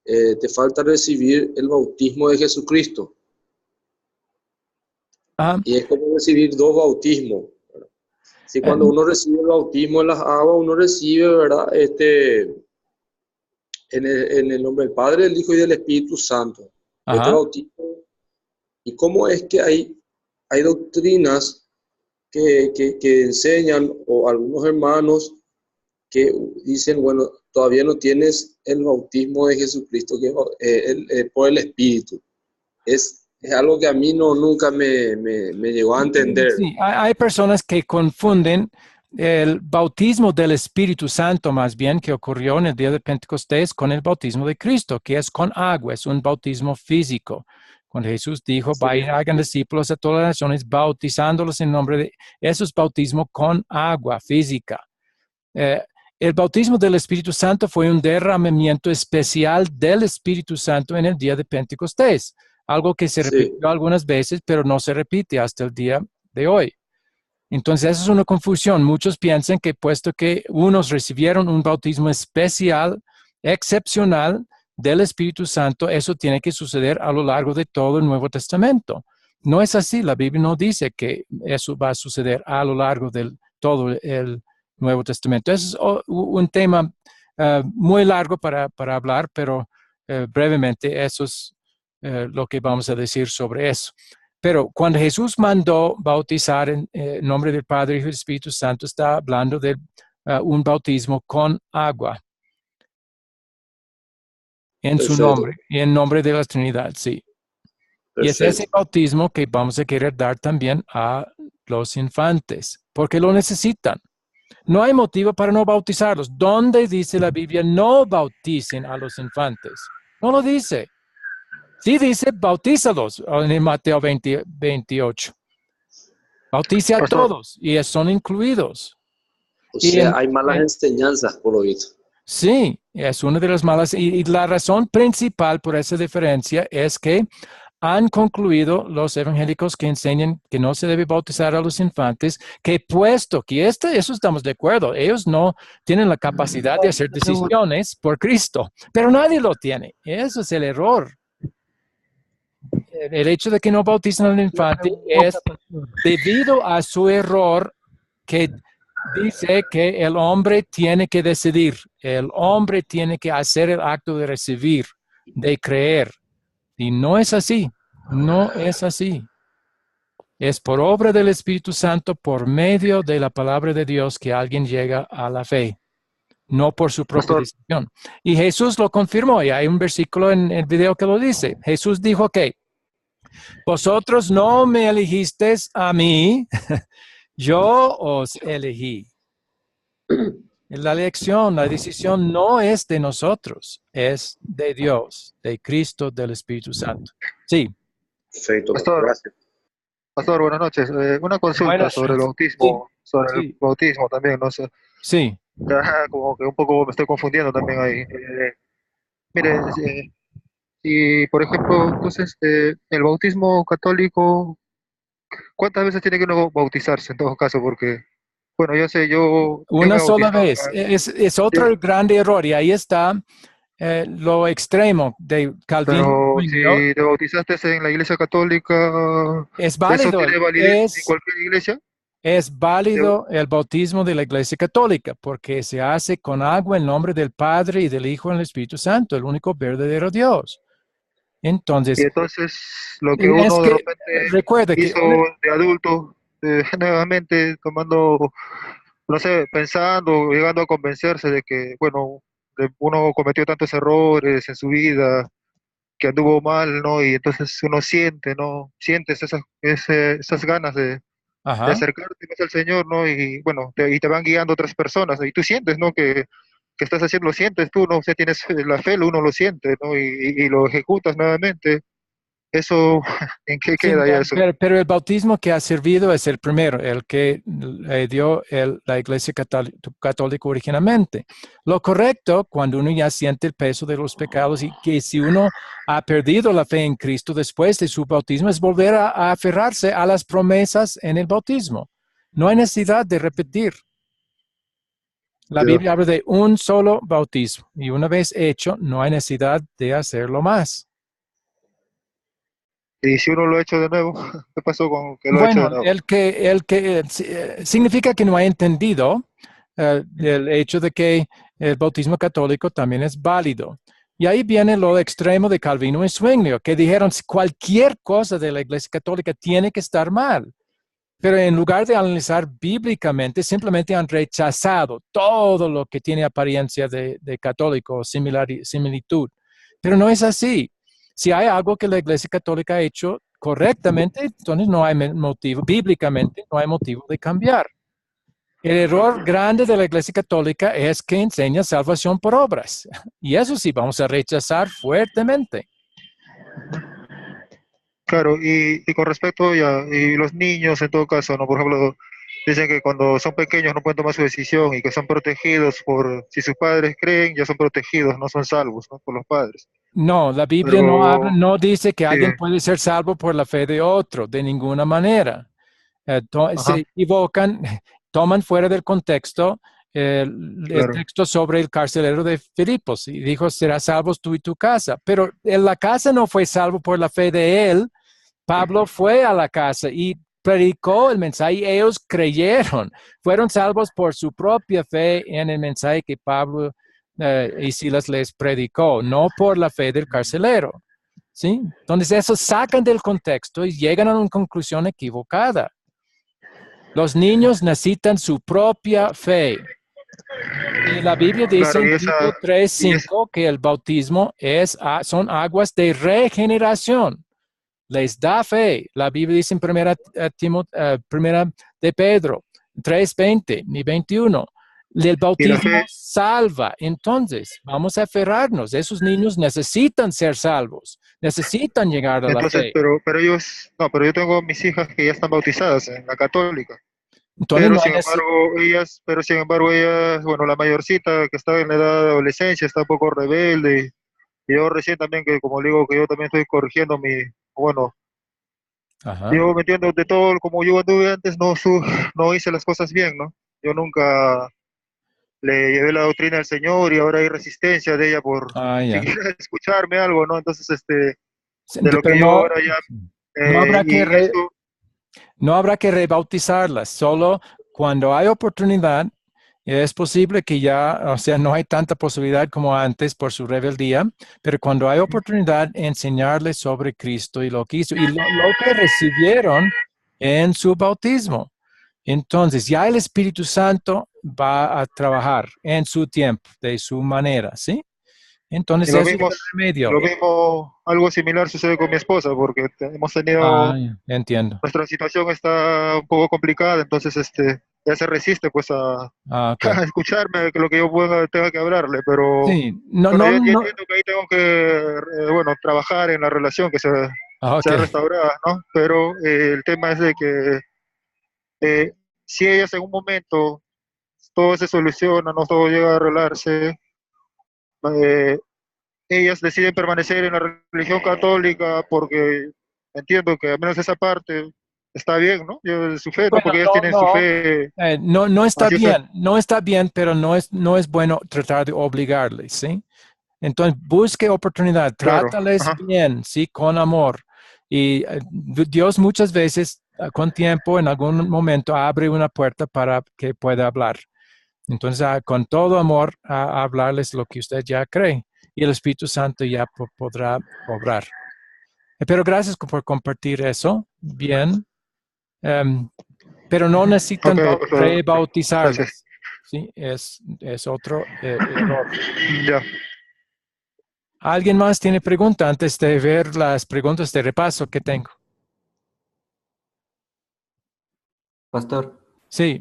te falta recibir el bautismo de Jesucristo. Y es como recibir 2 bautismos. Si cuando uno recibe el bautismo en las aguas, uno recibe, ¿verdad? En el nombre del Padre, del Hijo y del Espíritu Santo. Este bautismo. ¿Y cómo es que hay doctrinas que enseñan, o algunos hermanos que dicen, bueno, todavía no tienes el bautismo de Jesucristo por el Espíritu? Es algo que a mí nunca me llegó a entender. Sí, hay personas que confunden el bautismo del Espíritu Santo, más bien, que ocurrió en el día de Pentecostés, con el bautismo de Cristo, que es con agua, es un bautismo físico. Cuando Jesús dijo, vayan, hagan discípulos a todas las naciones, bautizándolos en nombre de... Eso es bautismo con agua física. El bautismo del Espíritu Santo fue un derramamiento especial del Espíritu Santo en el día de Pentecostés. Algo que se repitió algunas veces, pero no se repite hasta el día de hoy. Entonces, esa es una confusión. Muchos piensan que puesto que unos recibieron un bautismo especial, excepcional del Espíritu Santo, eso tiene que suceder a lo largo de todo el Nuevo Testamento. No es así. La Biblia no dice que eso va a suceder a lo largo de todo el Nuevo Testamento. Eso es un tema muy largo para hablar, pero brevemente eso es lo que vamos a decir sobre eso. Pero cuando Jesús mandó bautizar en nombre del Padre, Hijo y Espíritu Santo, está hablando de un bautismo con agua. En su nombre, y en nombre de la Trinidad, sí. Perfecto. Y es ese bautismo que vamos a querer dar también a los infantes, porque lo necesitan. No hay motivo para no bautizarlos. ¿Dónde dice la Biblia no bauticen a los infantes? No lo dice. Sí dice, bautízalos en Mateo 28. Bautice a todos y son incluidos. O sea, hay malas enseñanzas por lo visto. Sí, es una de las malas. Y la razón principal por esa diferencia es que han concluido los evangélicos que enseñan que no se debe bautizar a los infantes, que puesto que eso estamos de acuerdo, ellos no tienen la capacidad de hacer decisiones por Cristo, pero nadie lo tiene. Eso es el error. el hecho de que no bautizan al infante es debido a su error que dice que el hombre tiene que decidir, el hombre tiene que hacer el acto de recibir, de creer. Y no es así, no es así. Es por obra del Espíritu Santo, por medio de la palabra de Dios, que alguien llega a la fe, no por su propia decisión. Y Jesús lo confirmó, y hay un versículo en el video que lo dice. Jesús dijo que vosotros no me elegisteis a mí, yo os elegí. La elección, la decisión no es de nosotros, es de Dios, de Cristo, del Espíritu Santo. Sí. Perfecto, gracias. Pastor, buenas noches. Una consulta sobre el bautismo, el bautismo también, no sé. Sí. Ya, como que un poco me estoy confundiendo también ahí. Mire, y por ejemplo, entonces, el bautismo católico, ¿cuántas veces tiene que uno bautizarse en todo caso? Porque, bueno, yo sé, yo una me sola bautizado, vez. Es otro grande error, y ahí está lo extremo de Calvino. Pero si te bautizaste en la iglesia católica, es válido. ¿eso tiene validez en cualquier iglesia? Es válido el bautismo de la Iglesia Católica porque se hace con agua en nombre del Padre y del Hijo y del Espíritu Santo, el único verdadero Dios. Entonces, y entonces lo que uno de repente recuerde hizo de adulto, nuevamente tomando, no sé, pensando, llegando a convencerse de que, bueno, uno cometió tantos errores en su vida, que anduvo mal, ¿no? Y entonces uno siente, ¿no? Sientes esas ganas de acercarte más al Señor, ¿no? Y bueno, y te van guiando otras personas, ¿no? Y tú sientes, ¿no? Que estás haciendo, lo sientes tú, ¿no? O sea, tienes la fe, uno lo siente, ¿no? Y lo ejecutas nuevamente. Eso, ¿en qué queda ya eso? Pero el bautismo que ha servido es el primero, el que dio la Iglesia Católica originalmente. Lo correcto, cuando uno ya siente el peso de los pecados y que si uno ha perdido la fe en Cristo después de su bautismo, es volver a aferrarse a las promesas en el bautismo. No hay necesidad de repetir. La Biblia habla de un solo bautismo y una vez hecho, no hay necesidad de hacerlo más. Y si uno lo ha hecho de nuevo, ¿qué pasó con que lo ha hecho de nuevo? El que significa que no ha entendido el hecho de que el bautismo católico también es válido. Y ahí viene lo extremo de Calvino y Zwinglio, que dijeron cualquier cosa de la Iglesia Católica tiene que estar mal. Pero en lugar de analizar bíblicamente, simplemente han rechazado todo lo que tiene apariencia de católico o similitud. Pero no es así. Si hay algo que la Iglesia Católica ha hecho correctamente, entonces no hay motivo, bíblicamente no hay motivo de cambiar. El error grande de la Iglesia Católica es que enseña salvación por obras. Y eso sí vamos a rechazar fuertemente. Claro, y con respecto y los niños en todo caso, ¿no? Por ejemplo, dicen que cuando son pequeños no pueden tomar su decisión y que son protegidos si sus padres creen, ya son protegidos, no son salvos, ¿no? Por los padres. No, la Biblia no dice que alguien puede ser salvo por la fe de otro, de ninguna manera. Se equivocan, toman fuera del contexto el texto sobre el carcelero de Filipos y dijo, serás salvos tú y tu casa. Pero la casa no fue salvo por la fe de él. Pablo fue a la casa y predicó el mensaje y ellos creyeron. Fueron salvos por su propia fe en el mensaje que Pablo y Silas les predicó, no por la fe del carcelero. ¿Sí? Entonces, eso sacan del contexto y llegan a una conclusión equivocada. Los niños necesitan su propia fe. Y la Biblia dice en Tito 3:5 que el bautismo son aguas de regeneración. Les da fe. La Biblia dice en primera de Pedro 3:20 y 21. El bautismo salva. Entonces, vamos a aferrarnos. Esos niños necesitan ser salvos. Necesitan llegar a la fe. Pero ellos, no, pero yo tengo mis hijas que ya están bautizadas en la católica. Entonces, pero sin embargo ellas, bueno, la mayorcita que está en la edad de adolescencia está un poco rebelde. Y yo recién también, que como digo, que yo también estoy corrigiendo yo me entiendo de todo, como yo anduve antes, no hice las cosas bien, ¿no? Yo nunca le llevé la doctrina al Señor y ahora hay resistencia de ella por siquiera escucharme algo, ¿no? Entonces, de lo que yo ahora ya... No habrá que rebautizarlas, solo cuando hay oportunidad. Es posible que ya, o sea, no hay tanta posibilidad como antes por su rebeldía, pero cuando hay oportunidad, enseñarles sobre Cristo y lo que hizo y lo que recibieron en su bautismo. Entonces, ya el Espíritu Santo va a trabajar en su tiempo, de su manera, ¿sí? Entonces, lo eso mismo, es el remedio. lo mismo, algo similar sucede con mi esposa, porque hemos tenido, entiendo. nuestra situación está un poco complicada, entonces ya se resiste pues a escucharme lo que yo tenga que hablarle, pero sí, yo entiendo que ahí tengo que, bueno, trabajar en la relación que sea restaurada, ¿no? Pero el tema es de que si ellas en un momento todo se soluciona, no todo llega a arreglarse, ellas deciden permanecer en la religión católica porque entiendo que al menos esa parte está bien, ¿no? Su fe, ¿no? Porque ellas tienen su fe. No está bien, no está bien, pero no es bueno tratar de obligarles, ¿sí? Entonces, busque oportunidad, trátales bien, ¿sí? Con amor. Y Dios muchas veces, con tiempo, en algún momento, abre una puerta para que pueda hablar. Entonces, con todo amor, hablarles lo que usted ya cree. Y el Espíritu Santo ya podrá obrar. Pero gracias por compartir eso. Bien. Pero no necesitan rebautizarlas. ¿Sí? Es otro error. Ya. ¿Alguien más tiene pregunta antes de ver las preguntas de repaso que tengo? Pastor. Sí.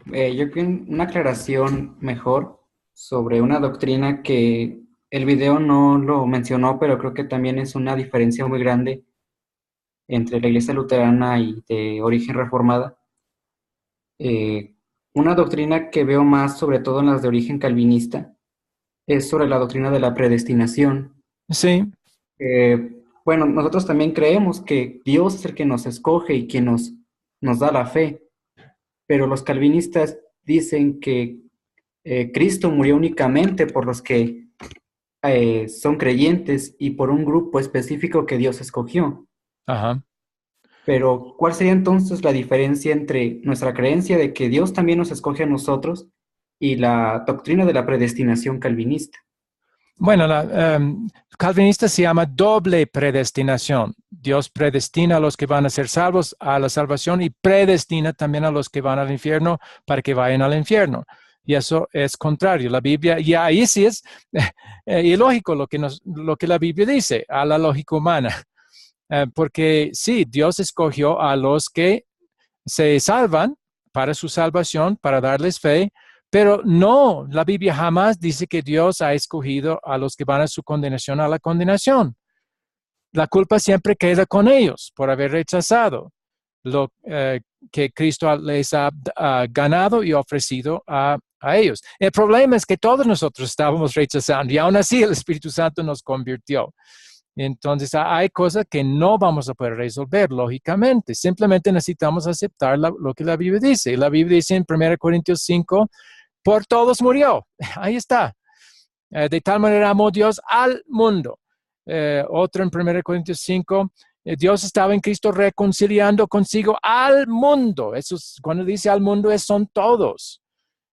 Yo quiero una aclaración mejor sobre una doctrina que el video no lo mencionó, pero creo que también es una diferencia muy grande entre la iglesia luterana y de origen reformada. Una doctrina que veo más, sobre todo en las de origen calvinista, es sobre la doctrina de la predestinación. Sí. Bueno, nosotros también creemos que Dios es el que nos escoge y que nos da la fe, pero los calvinistas dicen que Cristo murió únicamente por los que son creyentes y por un grupo específico que Dios escogió. Ajá. Pero, ¿cuál sería entonces la diferencia entre nuestra creencia de que Dios también nos escoge a nosotros y la doctrina de la predestinación calvinista? Bueno, la calvinista se llama doble predestinación. Dios predestina a los que van a ser salvos a la salvación y predestina también a los que van al infierno para que vayan al infierno. Y eso es contrario. La Biblia, y ahí sí es ilógico lo que la Biblia dice, a la lógica humana. Porque sí, Dios escogió a los que se salvan para su salvación, para darles fe, pero no, la Biblia jamás dice que Dios ha escogido a los que van a su condenación a la condenación. La culpa siempre queda con ellos por haber rechazado lo que Cristo les ha ganado y ofrecido a ellos. El problema es que todos nosotros estábamos rechazando y aún así el Espíritu Santo nos convirtió. Entonces, hay cosas que no vamos a poder resolver, lógicamente. Simplemente necesitamos aceptar lo que la Biblia dice. La Biblia dice en 1 Corintios 5, por todos murió. Ahí está. De tal manera amó Dios al mundo. Otro en 1 Corintios 5, Dios estaba en Cristo reconciliando consigo al mundo. Eso es, cuando dice al mundo, son todos.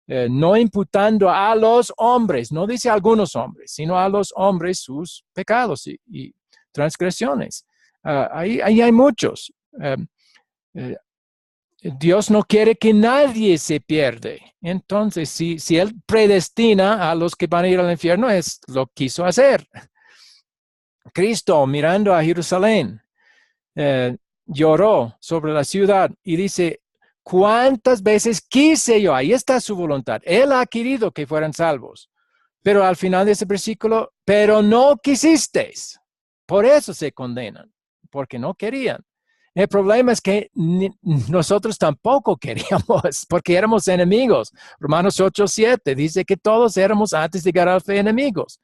No imputando a los hombres, no dice a algunos hombres, sino a los hombres sus pecados y transgresiones. Ahí hay muchos. Dios no quiere que nadie se pierde. Entonces, si Él predestina a los que van a ir al infierno, lo quiso hacer. Cristo, mirando a Jerusalén, lloró sobre la ciudad y dice, ¿cuántas veces quise yo? Ahí está su voluntad. Él ha querido que fueran salvos. Pero al final de ese versículo, pero no quisisteis. Por eso se condenan, porque no querían. El problema es que nosotros tampoco queríamos, porque éramos enemigos. Romanos 8:7 dice que todos éramos antes de llegar a la fe enemigos.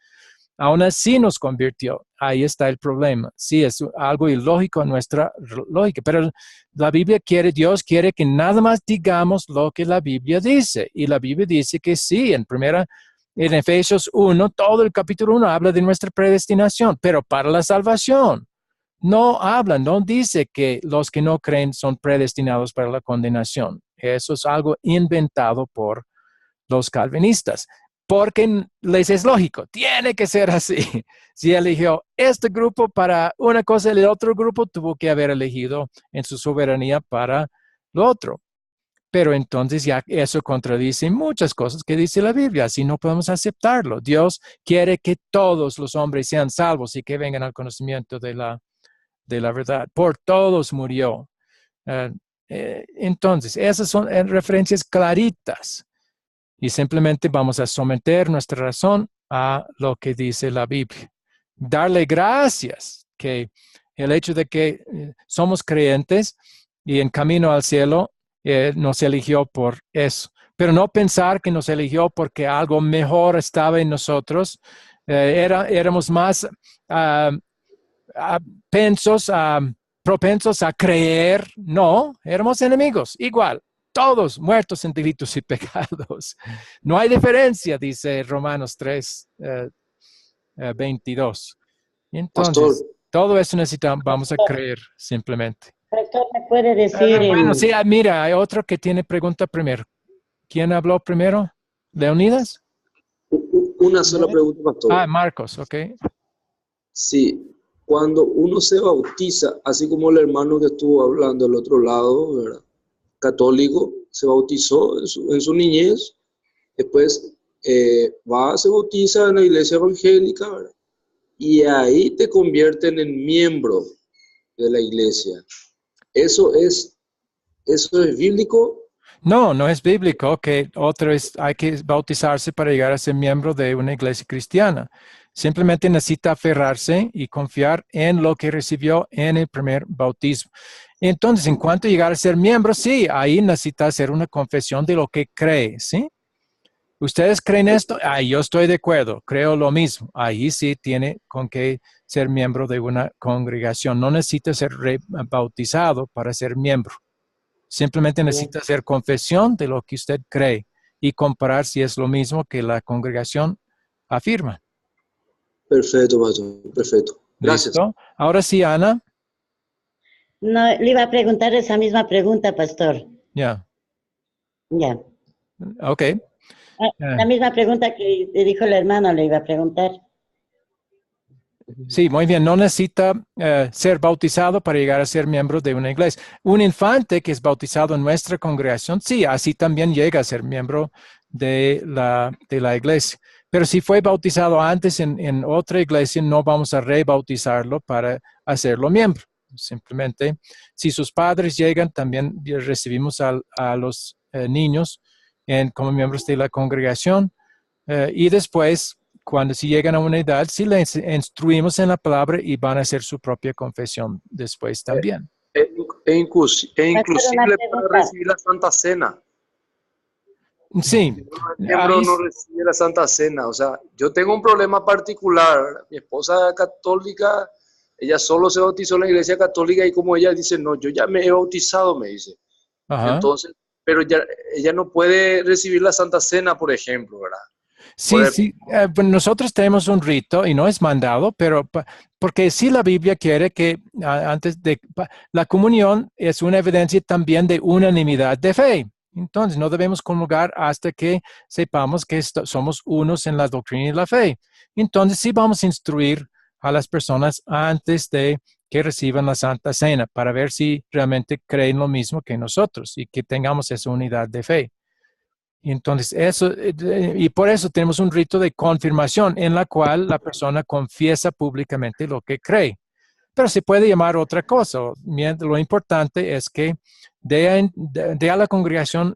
Aún así nos convirtió. Ahí está el problema. Sí, es algo ilógico en nuestra lógica, pero la Biblia Dios quiere que nada más digamos lo que la Biblia dice. Y la Biblia dice que sí, en 1 En Efesios 1, todo el capítulo 1 habla de nuestra predestinación, pero para la salvación. No habla, no dice que los que no creen son predestinados para la condenación. Eso es algo inventado por los calvinistas, porque les es lógico, tiene que ser así. Si eligió este grupo para una cosa, el otro grupo tuvo que haber elegido en su soberanía para lo otro. Pero entonces ya eso contradice muchas cosas que dice la Biblia, así no podemos aceptarlo. Dios quiere que todos los hombres sean salvos y que vengan al conocimiento de la verdad. Por todos murió. Entonces, esas son referencias claritas. Y simplemente vamos a someter nuestra razón a lo que dice la Biblia. Darle gracias que el hecho de que somos creyentes y en camino al cielo nos eligió por eso. Pero no pensar que nos eligió porque algo mejor estaba en nosotros. Éramos más propensos a creer. No, éramos enemigos, igual. Todos muertos en delitos y pecados. No hay diferencia, dice Romanos 3, 22. Entonces, Pastor, todo eso necesitamos, vamos a creer simplemente. Pastor, ¿me puede decir? Bueno, sí, mira, hay otro que tiene pregunta primero. ¿Quién habló primero? ¿Leonidas? una sola pregunta, pastor. Marcos, ok. Sí, cuando uno se bautiza, así como el hermano que estuvo hablando del otro lado, ¿verdad? Católico, se bautizó en su niñez, después se bautiza en la iglesia evangélica, ¿verdad? Y ahí te convierten en miembro de la iglesia. ¿Eso es bíblico? No, no es bíblico, que hay que bautizarse para llegar a ser miembro de una iglesia cristiana. Simplemente necesita aferrarse y confiar en lo que recibió en el primer bautismo. Entonces, en cuanto a llegar a ser miembro, sí, ahí necesita hacer una confesión de lo que cree, ¿sí? ¿Ustedes creen esto? Yo estoy de acuerdo, creo lo mismo. Ahí sí tiene con que ser miembro de una congregación. No necesita ser bautizado para ser miembro. Simplemente necesita hacer confesión de lo que usted cree y comparar si es lo mismo que la congregación afirma. Perfecto, pastor, perfecto. Gracias. ¿Listo? Ahora sí, Ana. No, le iba a preguntar esa misma pregunta, pastor. Ya. Ya. Ok. La misma pregunta que dijo el hermano le iba a preguntar. Sí, muy bien. No necesita ser bautizado para llegar a ser miembro de una iglesia. Un infante que es bautizado en nuestra congregación, sí, así también llega a ser miembro de la iglesia. Pero si fue bautizado antes en otra iglesia, no vamos a rebautizarlo para hacerlo miembro. Simplemente, si sus padres llegan, también recibimos a los niños como miembros de la congregación. Y después, cuando si llegan a una edad, sí les instruimos en la palabra y van a hacer su propia confesión después también. Es inclusive para recibir la Santa Cena. Sí. El miembro no recibe la Santa Cena. O sea, yo tengo un problema particular. Mi esposa es católica, ella solo se bautizó en la iglesia católica y como ella dice, no, yo ya me he bautizado, me dice. Ajá. Entonces, pero ella no puede recibir la Santa Cena, por ejemplo, ¿verdad? Sí, sí. Bueno, nosotros tenemos un rito y no es mandado, pero porque sí la Biblia quiere que la comunión es una evidencia también de unanimidad de fe. Entonces, no debemos comulgar hasta que sepamos que somos unos en la doctrina y la fe. Entonces, sí vamos a instruir a las personas antes de que reciban la Santa Cena para ver si realmente creen lo mismo que nosotros y que tengamos esa unidad de fe. Entonces, y por eso tenemos un rito de confirmación en la cual la persona confiesa públicamente lo que cree. Pero se puede llamar otra cosa. Lo importante es que dé a la congregación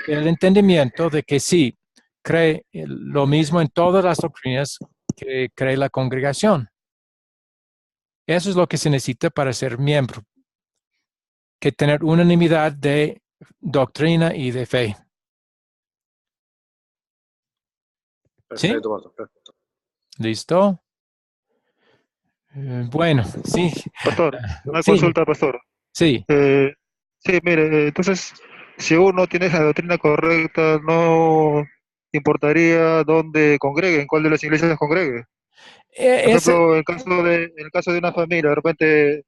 el entendimiento de que sí, cree lo mismo en todas las doctrinas que cree la congregación. Eso es lo que se necesita para ser miembro, que tener unanimidad de doctrina y de fe. Perfecto, ¿sí? Perfecto. ¿Listo? Bueno, sí. Pastor, una sí. consulta, pastor. Sí. Sí, mire, entonces, si uno tiene esa doctrina correcta, no importaría dónde congreguen, cuál de las iglesias congregue. Por ejemplo, en el caso de una familia, de repente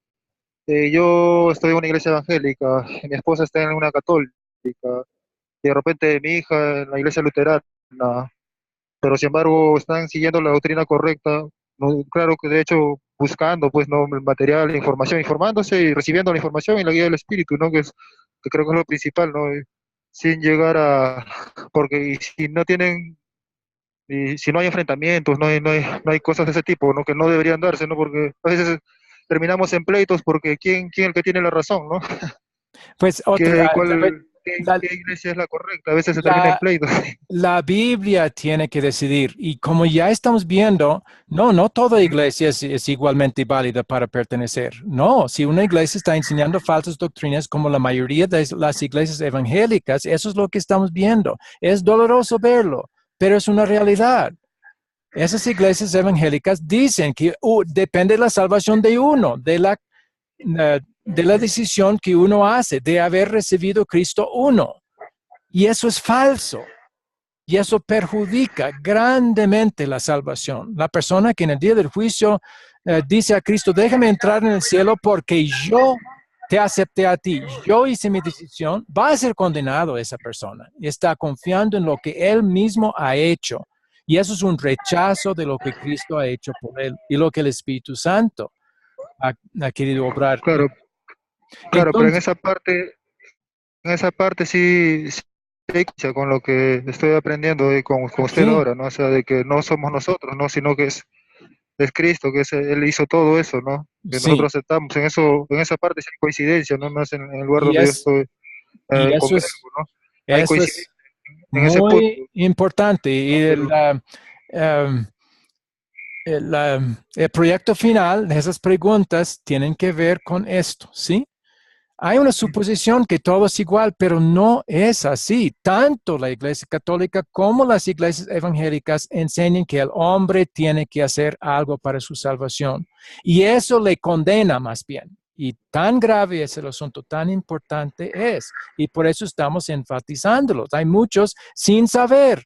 yo estoy en una iglesia evangélica, mi esposa está en una católica, y de repente mi hija en la iglesia luterana, pero sin embargo están siguiendo la doctrina correcta, no, claro que de hecho buscando pues no el material, la información, informándose y recibiendo la información y la guía del espíritu, ¿no? Que creo que es lo principal, ¿no? Sin llegar a, porque y si no tienen, y si no hay enfrentamientos, no hay cosas de ese tipo, ¿no? Que no deberían darse, ¿no? Porque a veces terminamos en pleitos porque quién es el que tiene la razón, ¿no? Pues ¿Qué iglesia es la correcta? A veces se termina en pleitos. La Biblia tiene que decidir, y como ya estamos viendo, no toda iglesia es igualmente válida para pertenecer. No, si una iglesia está enseñando falsas doctrinas, como la mayoría de las iglesias evangélicas, eso es lo que estamos viendo. Es doloroso verlo, pero es una realidad. Esas iglesias evangélicas dicen que depende de la salvación de uno, de la decisión que uno hace de haber recibido Cristo uno. Y eso es falso. Y eso perjudica grandemente la salvación. La persona que en el día del juicio dice a Cristo, déjame entrar en el cielo porque yo te acepté a ti, yo hice mi decisión, va a ser condenado esa persona. Está confiando en lo que él mismo ha hecho. Y eso es un rechazo de lo que Cristo ha hecho por él y lo que el Espíritu Santo ha querido obrar. Claro, Entonces, pero en esa parte sí con lo que estoy aprendiendo con usted ahora, ¿no? O sea, de que no somos nosotros, ¿no? Sino que es Cristo, Él hizo todo eso, ¿no? Que nosotros aceptamos. En esa parte sí hay coincidencia, ¿no? Más en el lugar donde yo estoy eso es, ¿no? Hay coincidencia en ese muy punto. importante. Y el proyecto final de esas preguntas tienen que ver con esto, ¿sí? Hay una suposición que todo es igual, pero no es así. Tanto la Iglesia Católica como las iglesias evangélicas enseñan que el hombre tiene que hacer algo para su salvación. Y eso le condena más bien. Y tan grave es el asunto, tan importante es. Y por eso estamos enfatizándolo. Hay muchos sin saber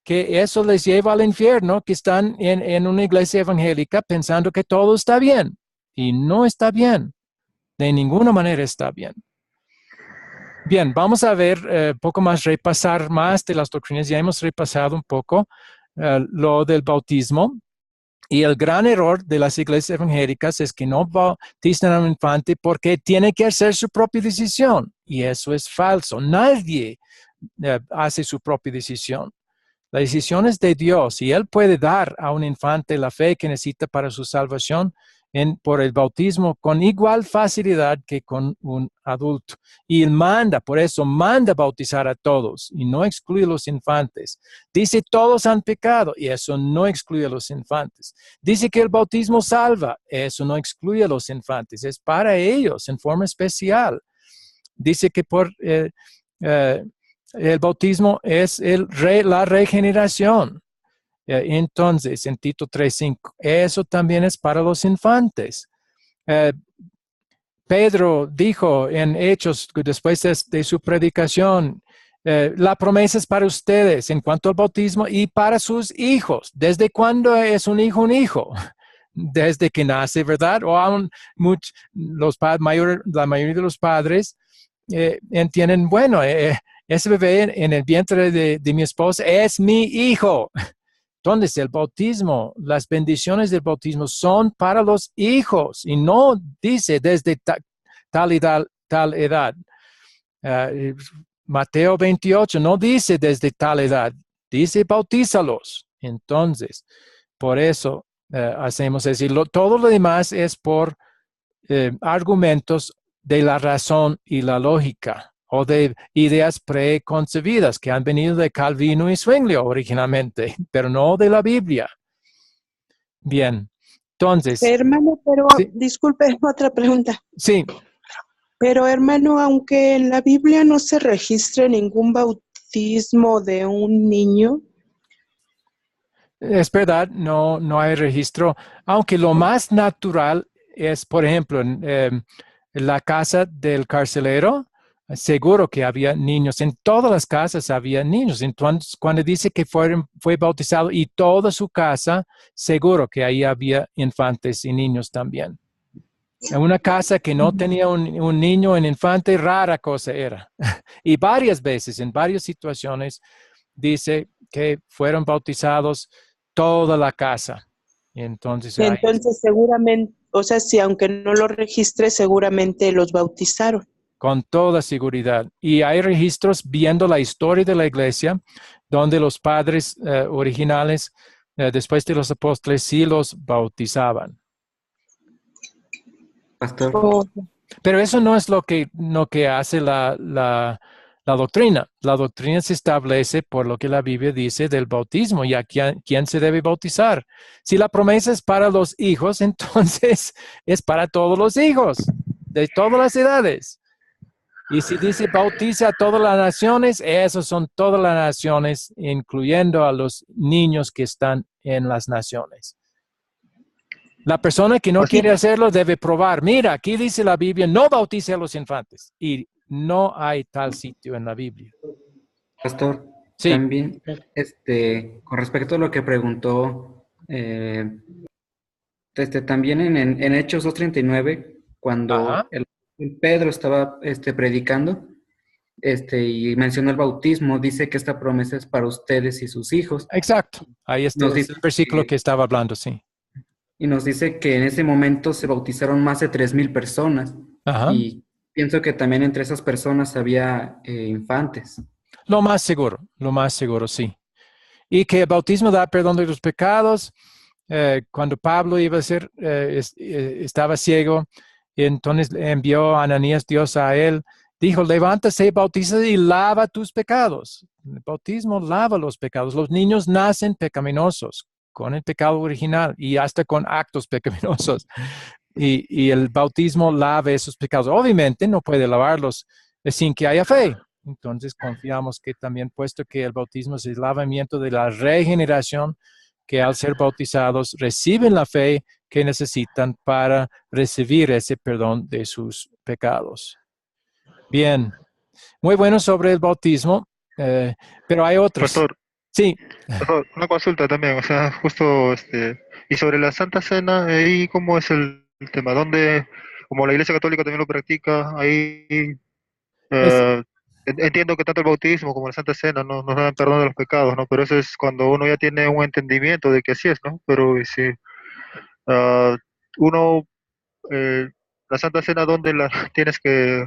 que eso les lleva al infierno, que están en una iglesia evangélica pensando que todo está bien. Y no está bien. De ninguna manera está bien. Bien, vamos a ver poco más, repasar más de las doctrinas. Ya hemos repasado un poco lo del bautismo. Y el gran error de las iglesias evangélicas es que no bautizan a un infante porque tiene que hacer su propia decisión. Y eso es falso. Nadie hace su propia decisión. La decisión es de Dios y Él puede dar a un infante la fe que necesita para su salvación por el bautismo con igual facilidad que con un adulto. Y Él por eso manda bautizar a todos y no excluye a los infantes. Dice todos han pecado y eso no excluye a los infantes. Dice que el bautismo salva, eso no excluye a los infantes, es para ellos en forma especial. Dice que el bautismo es la regeneración. Entonces, en Tito 3:5, eso también es para los infantes. Pedro dijo en Hechos, después de su predicación, la promesa es para ustedes en cuanto al bautismo y para sus hijos. ¿Desde cuándo es un hijo un hijo? Desde que nace, ¿verdad? O aún la mayoría de los padres entienden, bueno, ese bebé en el vientre de mi esposa es mi hijo. Entonces, el bautismo, las bendiciones del bautismo son para los hijos y no dice desde tal edad. Mateo 28 no dice desde tal edad, dice bautízalos. Entonces, por eso hacemos decirlo. Todo lo demás es por argumentos de la razón y la lógica, o de ideas preconcebidas que han venido de Calvino y Zwingli originalmente, pero no de la Biblia. Bien, entonces... Hermano, pero sí. Disculpe, otra pregunta. Sí. Pero hermano, aunque en la Biblia no se registre ningún bautismo de un niño... Es verdad, no hay registro, aunque lo más natural es, por ejemplo, en la casa del carcelero, Seguro que había niños, en todas las casas había niños. Entonces, cuando dice que fue bautizado y toda su casa, seguro que ahí había infantes y niños también. En una casa que no tenía un niño, un infante, rara cosa era. Y varias veces, en varias situaciones, dice que fueron bautizados toda la casa. Entonces seguramente, o sea, si aunque no lo registre, seguramente los bautizaron. Con toda seguridad. Y hay registros viendo la historia de la iglesia, donde los padres originales, después de los apóstoles, sí los bautizaban. Pastor. Pero eso no es lo que hace la doctrina. La doctrina se establece por lo que la Biblia dice del bautismo y a quién se debe bautizar. Si la promesa es para los hijos, entonces es para todos los hijos, de todas las edades. Y si dice bautiza a todas las naciones, esos son todas las naciones, incluyendo a los niños que están en las naciones. La persona que no quiere hacerlo debe probar. Mira, aquí dice la Biblia, no bautice a los infantes. Y no hay tal sitio en la Biblia. Pastor, sí. También, con respecto a lo que preguntó, también en Hechos 2:39, cuando el Pedro estaba predicando, y mencionó el bautismo, dice que esta promesa es para ustedes y sus hijos. Exacto. Ahí está el versículo que estaba hablando, sí. Y nos dice que en ese momento se bautizaron más de 3,000 personas. Ajá. Y pienso que también entre esas personas había infantes. Lo más seguro, sí. Y que el bautismo da perdón de los pecados. Cuando Pablo iba a ser, estaba ciego, entonces envió a Ananías Dios a él. Dijo, levántate, bautiza y lava tus pecados. El bautismo lava los pecados. Los niños nacen pecaminosos con el pecado original y hasta con actos pecaminosos. Y el bautismo lava esos pecados. Obviamente no puede lavarlos sin que haya fe. Entonces confiamos que también, puesto que el bautismo es el lavamiento de la regeneración, que al ser bautizados reciben la fe que necesitan para recibir ese perdón de sus pecados. Bien, muy bueno sobre el bautismo, pero hay otros. Pastor, sí. Pastor, una consulta también, o sea, justo, y sobre la Santa Cena, ahí cómo es el tema, donde, como la Iglesia Católica también lo practica, ahí entiendo que tanto el bautismo como la Santa Cena nos dan perdón de los pecados, ¿no? Pero eso es cuando uno ya tiene un entendimiento de que así es, ¿no? Pero si uno, la Santa Cena, ¿dónde la tienes que...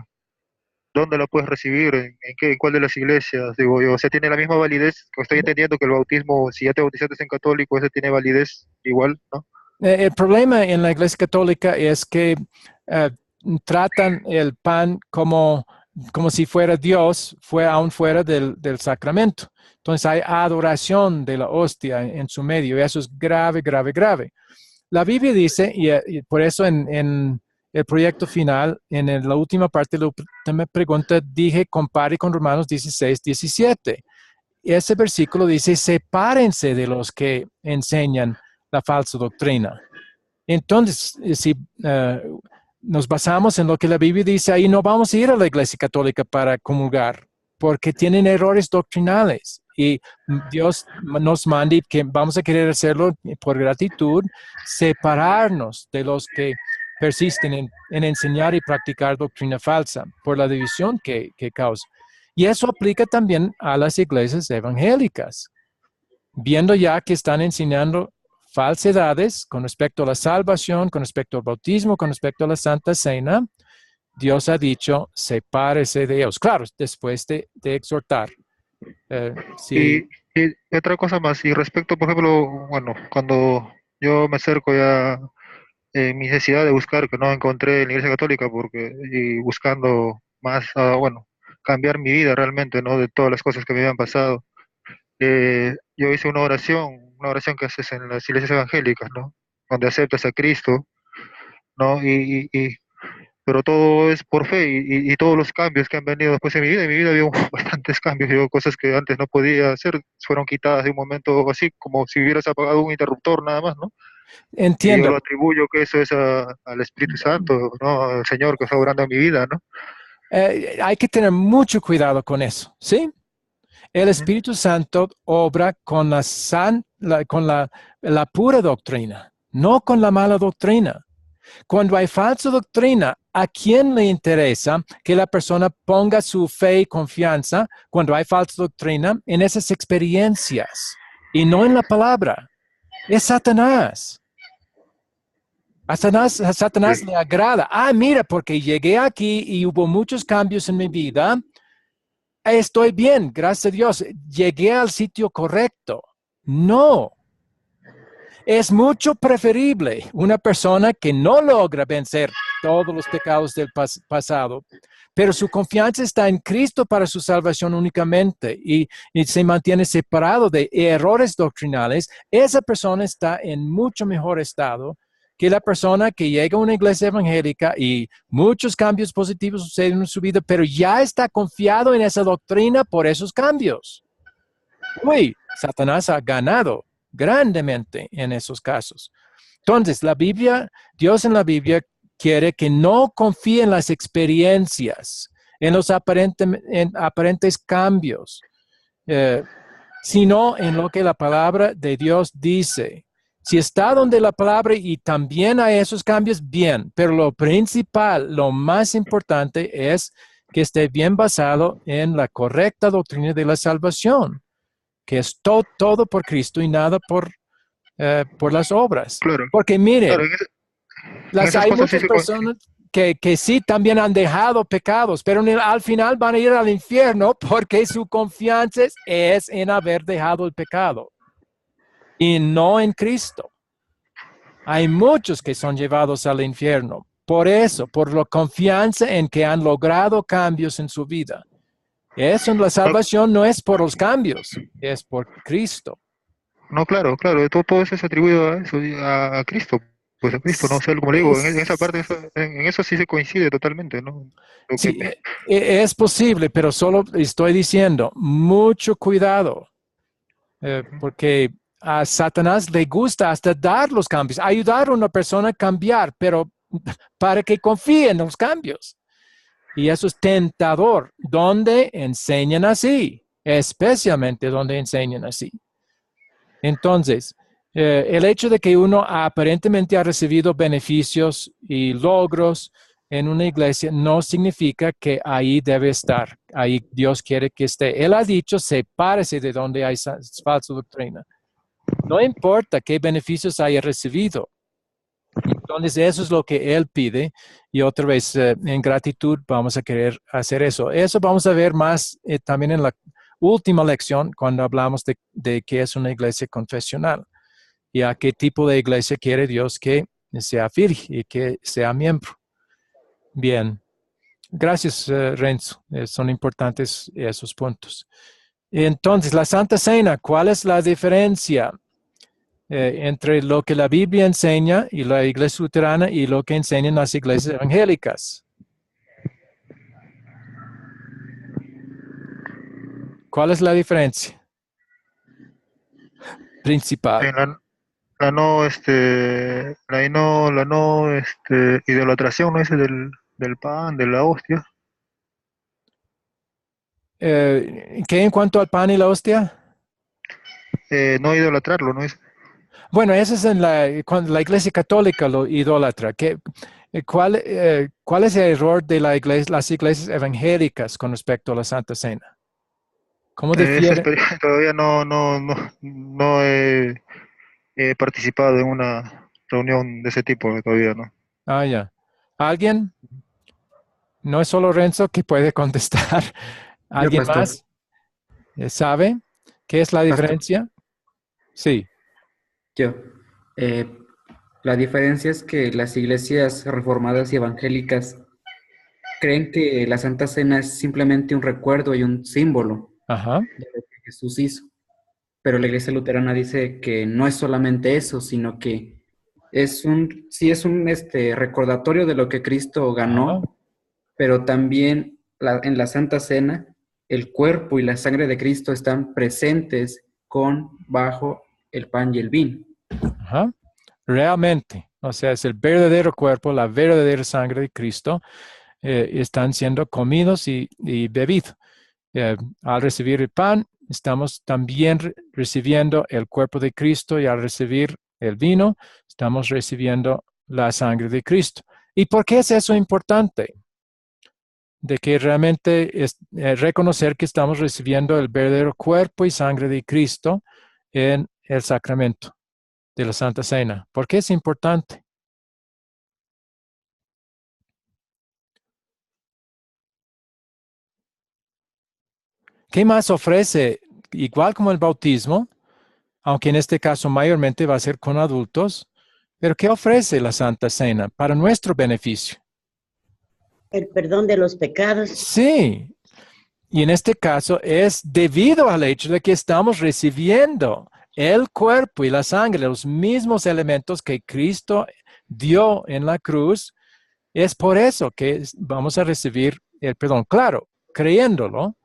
¿Dónde la puedes recibir? ¿En cuál de las iglesias? Digo yo, o sea, ¿tiene la misma validez? Estoy entendiendo que el bautismo, si ya te bautizaste en católico, ese tiene validez igual, ¿no? El problema en la Iglesia Católica es que tratan el pan como si fuera Dios, aún fuera del sacramento. Entonces hay adoración de la hostia en su medio, y eso es grave, grave, grave. La Biblia dice, y por eso en el proyecto final, en la última parte de la última pregunta, dije, compare con Romanos 16, 17. Ese versículo dice, sepárense de los que enseñan la falsa doctrina. Entonces, si nos basamos en lo que la Biblia dice, ahí no vamos a ir a la Iglesia Católica para comulgar, porque tienen errores doctrinales. Y Dios nos manda que vamos a querer hacerlo por gratitud, separarnos de los que persisten en enseñar y practicar doctrina falsa por la división que causa. Y eso aplica también a las iglesias evangélicas. Viendo ya que están enseñando falsedades con respecto a la salvación, con respecto al bautismo, con respecto a la Santa Cena, Dios ha dicho, sepárese de ellos. Claro, después de exhortar. Sí. Y otra cosa más, y respecto, por ejemplo, bueno, cuando yo me acerco ya mi necesidad de buscar, que no encontré en la Iglesia Católica, y buscando más, bueno, cambiar mi vida realmente, ¿no? De todas las cosas que me habían pasado. Yo hice una oración que haces en las iglesias evangélicas, ¿no? Donde aceptas a Cristo, ¿no? Pero todo es por fe y todos los cambios que han venido después en mi vida había bastantes cambios, cosas que antes no podía hacer, fueron quitadas de un momento así, como si hubieras apagado un interruptor nada más, ¿no? Entiendo. Y yo lo atribuyo que eso es al Espíritu Santo, ¿no? Al Señor que está obrando en mi vida, ¿no? Hay que tener mucho cuidado con eso, ¿sí? El Espíritu Santo obra con la pura doctrina, no con la mala doctrina. Cuando hay falsa doctrina, ¿a quién le interesa que la persona ponga su fe y confianza cuando hay falsa doctrina en esas experiencias y no en la palabra? Es Satanás. A Satanás le agrada. Mira, porque llegué aquí y hubo muchos cambios en mi vida. Estoy bien, gracias a Dios. Llegué al sitio correcto. No. Es mucho preferible una persona que no logra vencer todos los pecados del pasado, pero su confianza está en Cristo para su salvación únicamente y se mantiene separado de errores doctrinales. Esa persona está en mucho mejor estado que la persona que llega a una iglesia evangélica y muchos cambios positivos suceden en su vida, pero ya está confiado en esa doctrina por esos cambios. Uy, Satanás ha ganado grandemente en esos casos. Entonces, Dios en la Biblia quiere que no confíe en las experiencias, en los aparentes cambios, sino en lo que la palabra de Dios dice. Si está donde la palabra y también hay esos cambios, bien, pero lo principal, lo más importante es que esté bien basado en la correcta doctrina de la salvación, que es todo por Cristo y nada por las obras. Claro. Porque mire, Claro, hay muchas personas que sí también han dejado pecados, pero al final van a ir al infierno porque su confianza es en haber dejado el pecado y no en Cristo. Hay muchos que son llevados al infierno por eso, por la confianza en que han logrado cambios en su vida. Eso, la salvación no es por los cambios, es por Cristo. No, claro, todo eso es atribuido a eso, a Cristo, pues a Cristo, no, o sea, como le digo, en esa parte, en eso sí se coincide totalmente, ¿no? Sí, es posible, pero solo estoy diciendo, mucho cuidado, porque a Satanás le gusta hasta dar los cambios, ayudar a una persona a cambiar, pero para que confíe en los cambios. Y eso es tentador, donde enseñan así, especialmente donde enseñan así. Entonces, el hecho de que uno aparentemente ha recibido beneficios y logros en una iglesia no significa que ahí debe estar, ahí Dios quiere que esté. Él ha dicho, sepárese de donde hay falsa doctrina. No importa qué beneficios haya recibido. Entonces, eso es lo que Él pide y otra vez, en gratitud, vamos a querer hacer eso. Eso vamos a ver más también en la última lección cuando hablamos de qué es una iglesia confesional y a qué tipo de iglesia quiere Dios que sea fiel y que sea miembro. Bien. Gracias, Renzo. Son importantes esos puntos. Entonces, la Santa Cena, ¿cuál es la diferencia entre lo que la Biblia enseña y la iglesia luterana y lo que enseñan las iglesias evangélicas? ¿Cuál es la diferencia principal? La no idolatración, ¿no? Ese del pan, de la hostia. ¿Qué en cuanto al pan y la hostia? No idolatrarlo, ¿no es? Bueno, eso es cuando la iglesia católica lo idolatra. ¿Cuál es el error de las iglesias evangélicas con respecto a la Santa Cena? ¿Cómo difiere? Todavía no he participado en una reunión de ese tipo todavía, ¿no? Ya. ¿Alguien? No es solo Renzo que puede contestar. ¿Alguien más? ¿Sabe qué es la diferencia? Sí. Yo. La diferencia es que las iglesias reformadas y evangélicas creen que la Santa Cena es simplemente un recuerdo y un símbolo de lo que Jesús hizo. Pero la iglesia luterana dice que no es solamente eso, sino que es un recordatorio de lo que Cristo ganó, pero también en la Santa Cena el cuerpo y la sangre de Cristo están presentes bajo el pan y el vino. Realmente, o sea, es el verdadero cuerpo, la verdadera sangre de Cristo. están siendo comidos y bebidos. Al recibir el pan, estamos también recibiendo el cuerpo de Cristo, y al recibir el vino, estamos recibiendo la sangre de Cristo. ¿Y por qué es eso importante? De que realmente es reconocer que estamos recibiendo el verdadero cuerpo y sangre de Cristo en el sacramento de la Santa Cena. ¿Por qué es importante? ¿Qué más ofrece? Igual como el bautismo, aunque en este caso mayormente va a ser con adultos, pero ¿qué ofrece la Santa Cena para nuestro beneficio? El perdón de los pecados. Sí, y en este caso es debido al hecho de que estamos recibiendo el cuerpo y la sangre, los mismos elementos que Cristo dio en la cruz. Es por eso que vamos a recibir el perdón. Claro, creyéndolo.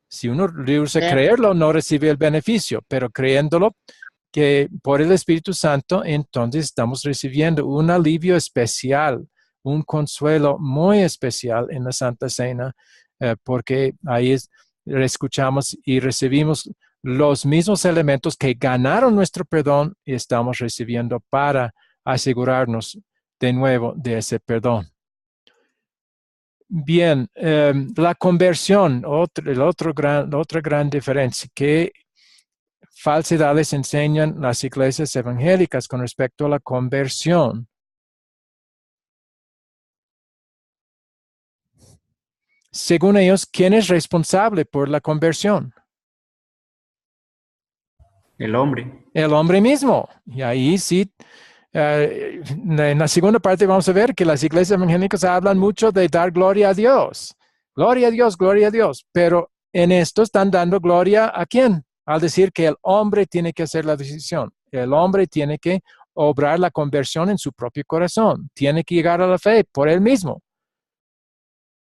Si uno rehúsa creerlo, no recibe el beneficio, pero creyéndolo que por el Espíritu Santo, entonces estamos recibiendo un alivio especial, un consuelo muy especial en la Santa Cena, porque ahí escuchamos y recibimos los mismos elementos que ganaron nuestro perdón y estamos recibiendo para asegurarnos de nuevo de ese perdón. Bien, la conversión, la otra gran diferencia, ¿qué falsedades enseñan las iglesias evangélicas con respecto a la conversión? Según ellos, ¿quién es responsable por la conversión? El hombre. El hombre mismo. Y ahí sí, en la segunda parte vamos a ver que las iglesias evangélicas hablan mucho de dar gloria a Dios. Gloria a Dios, gloria a Dios. Pero en esto están dando gloria ¿a quién? Al decir que el hombre tiene que hacer la decisión. El hombre tiene que obrar la conversión en su propio corazón. Tiene que llegar a la fe por él mismo.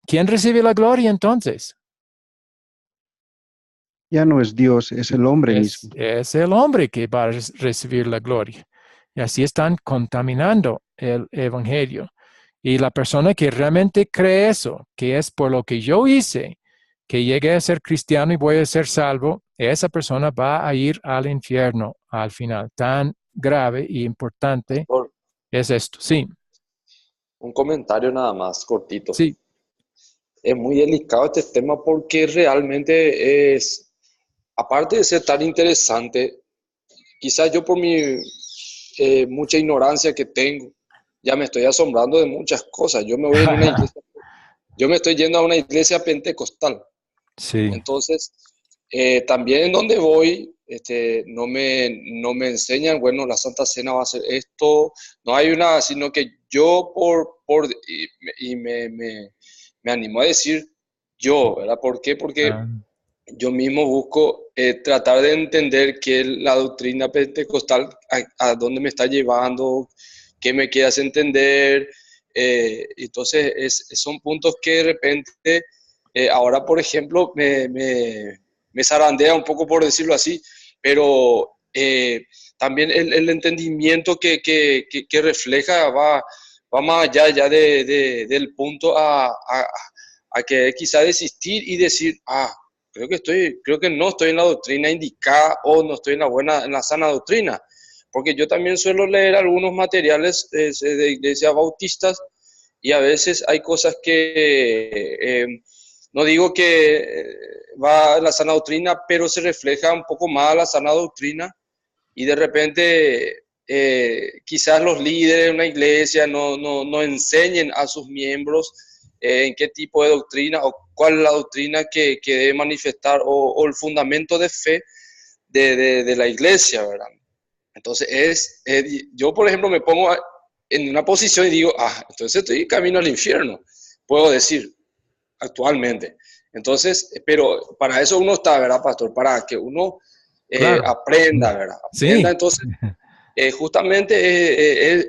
¿Quién recibe la gloria entonces? Ya no es Dios, es el hombre mismo. Es el hombre que va a recibir la gloria. Y así están contaminando el evangelio. Y la persona que realmente cree eso, que es por lo que yo hice, que llegué a ser cristiano y voy a ser salvo, esa persona va a ir al infierno al final. Tan grave y importante es esto. Sí. Un comentario nada más cortito. Sí. Es muy delicado este tema porque realmente es, aparte de ser tan interesante, quizás yo por mi mucha ignorancia que tengo, ya me estoy asombrando de muchas cosas. Yo me estoy yendo a una iglesia pentecostal. Sí. Entonces, también en donde voy, no me enseñan, bueno, la Santa Cena va a ser esto, no hay una, sino que yo me animo a decir yo, ¿verdad? ¿Por qué? Porque yo mismo busco tratar de entender qué la doctrina pentecostal, a dónde me está llevando, qué me quieras entender. Entonces, son puntos que de repente, ahora, por ejemplo, me zarandea un poco, por decirlo así, pero también el entendimiento que refleja va más allá ya del punto a que quizá desistir y decir, creo que no estoy en la doctrina indicada o no estoy en la sana doctrina. Porque yo también suelo leer algunos materiales de iglesias bautistas y a veces hay cosas que no digo que va a la sana doctrina, pero se refleja un poco más a la sana doctrina y de repente quizás los líderes de una iglesia no enseñen a sus miembros en qué tipo de doctrina o cuál es la doctrina que debe manifestar o el fundamento de fe de la iglesia, ¿verdad? Entonces, yo por ejemplo me pongo en una posición y digo, entonces estoy camino al infierno, puedo decir actualmente. Entonces, pero para eso uno está, ¿verdad, pastor? Para que uno claro. Aprenda, ¿verdad? Aprenda, sí. Entonces, justamente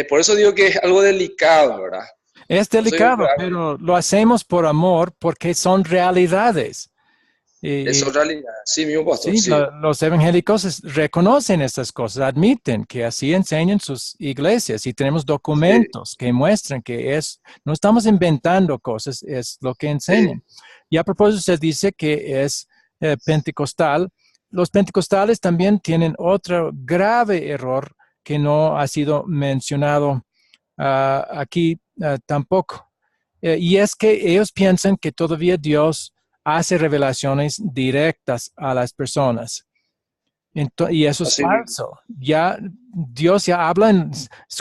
por eso digo que es algo delicado, ¿verdad? Es delicado, pero lo hacemos por amor porque son realidades. Eso es realidad. Sí, mismo pastor. Sí, Sí. los evangélicos reconocen estas cosas, admiten que así enseñan sus iglesias y tenemos documentos que muestran que no estamos inventando cosas, es lo que enseñan. Y a propósito, se dice que es pentecostal. Los pentecostales también tienen otro grave error que no ha sido mencionado aquí tampoco. Y es que ellos piensan que todavía Dios hace revelaciones directas a las personas. Y eso es falso. Ya Dios ya habla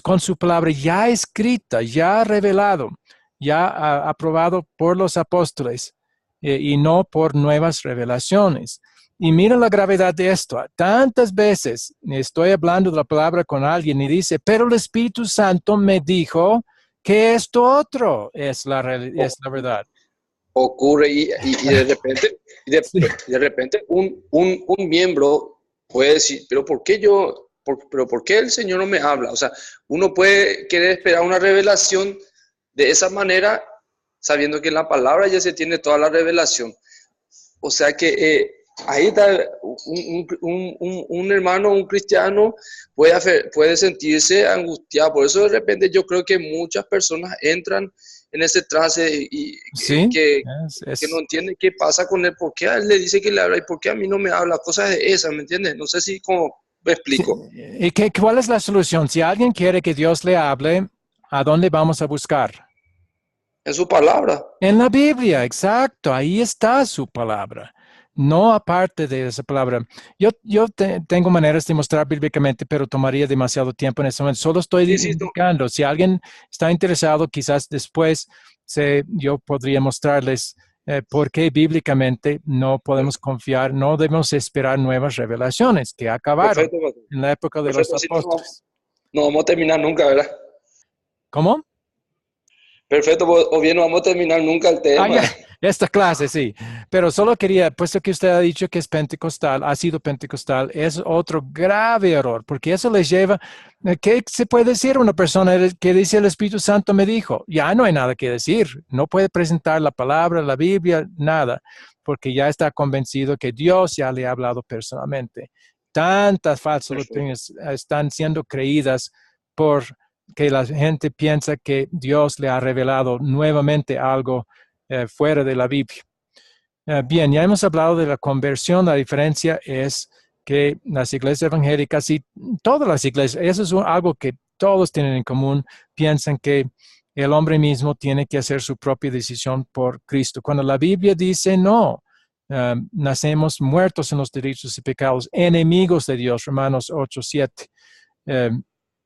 con su palabra ya escrita, ya revelado, ya aprobado por los apóstoles y no por nuevas revelaciones. Y mira la gravedad de esto. Tantas veces estoy hablando de la palabra con alguien y dice, pero el Espíritu Santo me dijo que esto otro es la verdad. Ocurre y de repente, de repente un miembro puede decir, pero ¿por qué el Señor no me habla? O sea, uno puede querer esperar una revelación de esa manera, sabiendo que en la palabra ya se tiene toda la revelación. O sea que ahí está un hermano, un cristiano, puede sentirse angustiado. Por eso de repente yo creo que muchas personas entran en ese trance y que no entienden qué pasa con él, por qué a él le dice que le habla y por qué a mí no me habla, cosas de esas, ¿me entiendes? No sé si cómo me explico. Sí. ¿Y cuál es la solución? Si alguien quiere que Dios le hable, ¿a dónde vamos a buscar? En su palabra. En la Biblia, exacto, ahí está su palabra. No aparte de esa palabra. Yo tengo maneras de mostrar bíblicamente, pero tomaría demasiado tiempo en ese momento. Solo estoy indicando. Si alguien está interesado, quizás después yo podría mostrarles por qué bíblicamente no podemos confiar, no debemos esperar nuevas revelaciones que acabaron en la época de los apóstoles. No vamos a terminar nunca, ¿verdad? ¿Cómo? Perfecto, o bien no vamos a terminar nunca el tema. Esta clase, sí. Pero solo quería, puesto que usted ha dicho que es pentecostal, ha sido pentecostal, es otro grave error, porque eso les lleva, ¿qué se puede decir a una persona que dice el Espíritu Santo me dijo? Ya no hay nada que decir, no puede presentar la palabra, la Biblia, nada, porque ya está convencido que Dios ya le ha hablado personalmente. Tantas falsas doctrinas están siendo creídas por que la gente piensa que Dios le ha revelado nuevamente algo fuera de la Biblia. Bien, ya hemos hablado de la conversión. La diferencia es que las iglesias evangélicas y todas las iglesias, eso es algo que todos tienen en común, piensan que el hombre mismo tiene que hacer su propia decisión por Cristo. Cuando la Biblia dice no, nacemos muertos en los delitos y pecados, enemigos de Dios, Romanos 8:7.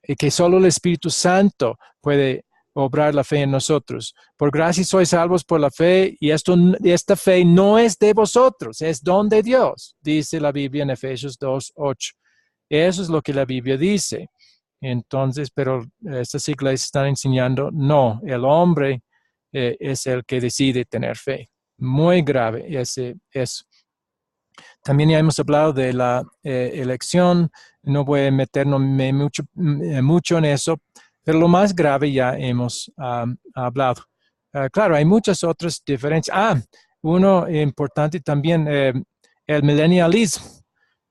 Y que solo el Espíritu Santo puede obrar la fe en nosotros. Por gracia sois salvos por la fe, y esta fe no es de vosotros, es don de Dios, dice la Biblia en Efesios 2:8. Eso es lo que la Biblia dice. Entonces, pero estas iglesias están enseñando, no, el hombre es el que decide tener fe. Muy grave eso. También ya hemos hablado de la elección, no voy a meternos mucho en eso, pero lo más grave ya hemos hablado. Claro, hay muchas otras diferencias. Uno importante también, el millennialismo.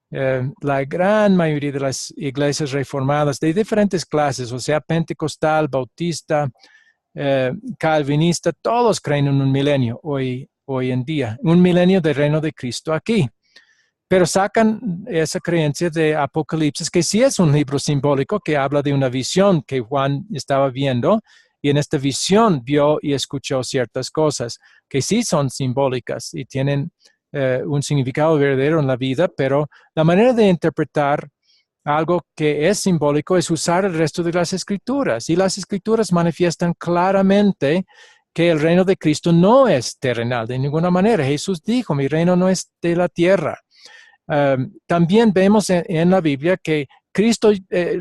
La gran mayoría de las iglesias reformadas de diferentes clases, o sea, pentecostal, bautista, calvinista, todos creen en un milenio hoy en día, un milenio del reino de Cristo aquí. Pero sacan esa creencia de Apocalipsis, que sí es un libro simbólico que habla de una visión que Juan estaba viendo, y en esta visión vio y escuchó ciertas cosas que sí son simbólicas y tienen un significado verdadero en la vida, pero la manera de interpretar algo que es simbólico es usar el resto de las escrituras, y las escrituras manifiestan claramente que el reino de Cristo no es terrenal de ninguna manera. Jesús dijo, mi reino no es de la tierra. También vemos en la Biblia que Cristo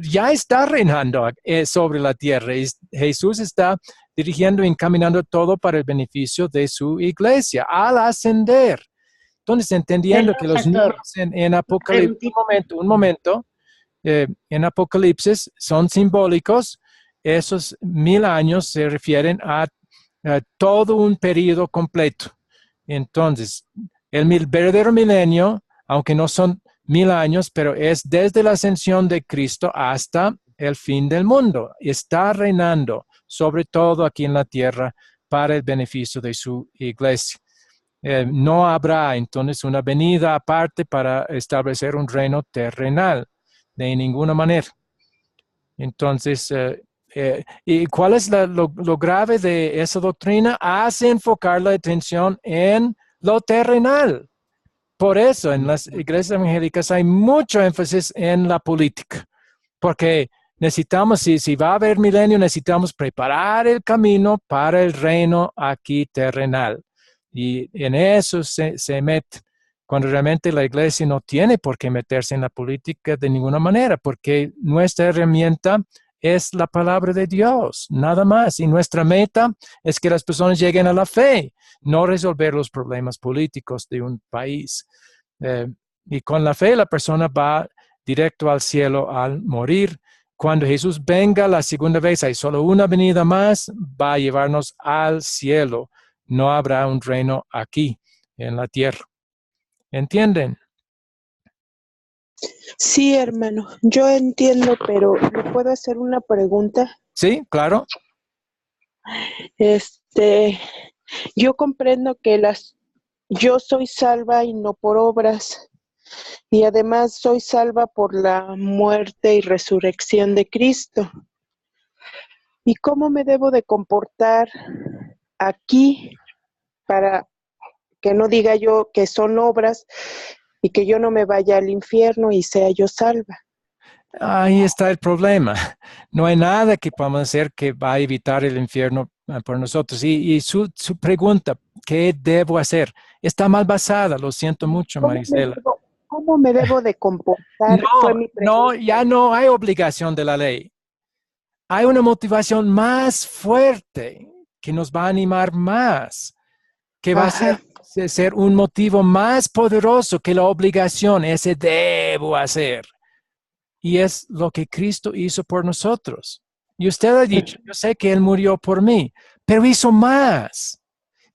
ya está reinando sobre la tierra. Jesús está dirigiendo y encaminando todo para el beneficio de su iglesia al ascender. Entonces, entendiendo que los números en Apocalipsis, un momento, en Apocalipsis son simbólicos, esos 1000 años se refieren a todo un periodo completo. Entonces, El verdadero milenio, aunque no son 1000 años, pero es desde la ascensión de Cristo hasta el fin del mundo. Está reinando, sobre todo aquí en la tierra, para el beneficio de su iglesia. No habrá entonces una venida aparte para establecer un reino terrenal, de ninguna manera. Entonces, ¿y cuál es lo grave de esa doctrina? Hace enfocar la atención en lo terrenal. Por eso en las iglesias evangélicas hay mucho énfasis en la política, porque necesitamos, si va a haber milenio, necesitamos preparar el camino para el reino aquí terrenal. Y en eso se mete, cuando realmente la iglesia no tiene por qué meterse en la política de ninguna manera, porque nuestra herramienta es la palabra de Dios, nada más. Y nuestra meta es que las personas lleguen a la fe, no resolver los problemas políticos de un país. Y con la fe la persona va directo al cielo al morir. Cuando Jesús venga la segunda vez, hay solo una venida más, va a llevarnos al cielo. No habrá un reino aquí en la tierra. ¿Entienden? Sí, hermano, yo entiendo, pero ¿le puedo hacer una pregunta? Sí, claro. Yo comprendo que yo soy salva y no por obras, y además soy salva por la muerte y resurrección de Cristo. ¿Y cómo me debo de comportar aquí para que no diga yo que son obras y que yo no me vaya al infierno y sea yo salva? Ahí está el problema. No hay nada que podamos hacer que va a evitar el infierno por nosotros. Y su pregunta, ¿qué debo hacer? Está mal basada, lo siento mucho, Marisela. ¿Cómo me debo de comportar? Ya no hay obligación de la ley. Hay una motivación más fuerte que nos va a animar más, que va a ser un motivo más poderoso que la obligación, ese debo hacer. Y es lo que Cristo hizo por nosotros. Y usted ha dicho, yo sé que Él murió por mí, pero hizo más.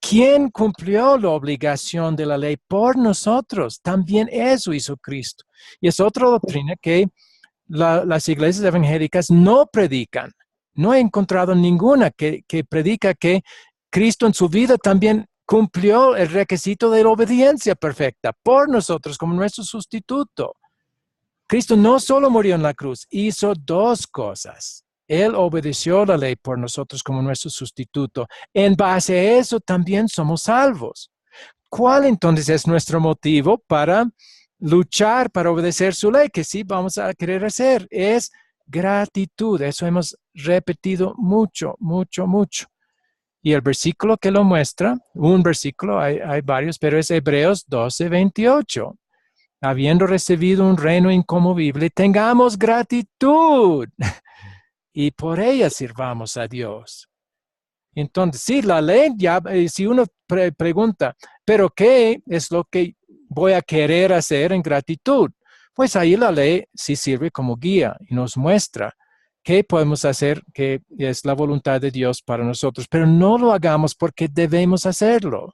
¿Quién cumplió la obligación de la ley por nosotros? También eso hizo Cristo. Y es otra doctrina que las iglesias evangélicas no predican. No he encontrado ninguna que predica que Cristo en su vida también cumplió el requisito de la obediencia perfecta por nosotros como nuestro sustituto. Cristo no solo murió en la cruz, hizo dos cosas. Él obedeció la ley por nosotros como nuestro sustituto. En base a eso también somos salvos. ¿Cuál entonces es nuestro motivo para luchar, para obedecer su ley? Que sí vamos a querer hacer. Es gratitud. Eso hemos repetido mucho, mucho, mucho. Y el versículo que lo muestra, un versículo, hay varios, pero es Hebreos 12:28. Habiendo recibido un reino inconmovible, tengamos gratitud y por ella sirvamos a Dios. Entonces, sí, la ley, ya, si uno pregunta, ¿pero qué es lo que voy a querer hacer en gratitud? Pues ahí la ley sí sirve como guía y nos muestra qué podemos hacer, que es la voluntad de Dios para nosotros, pero no lo hagamos porque debemos hacerlo.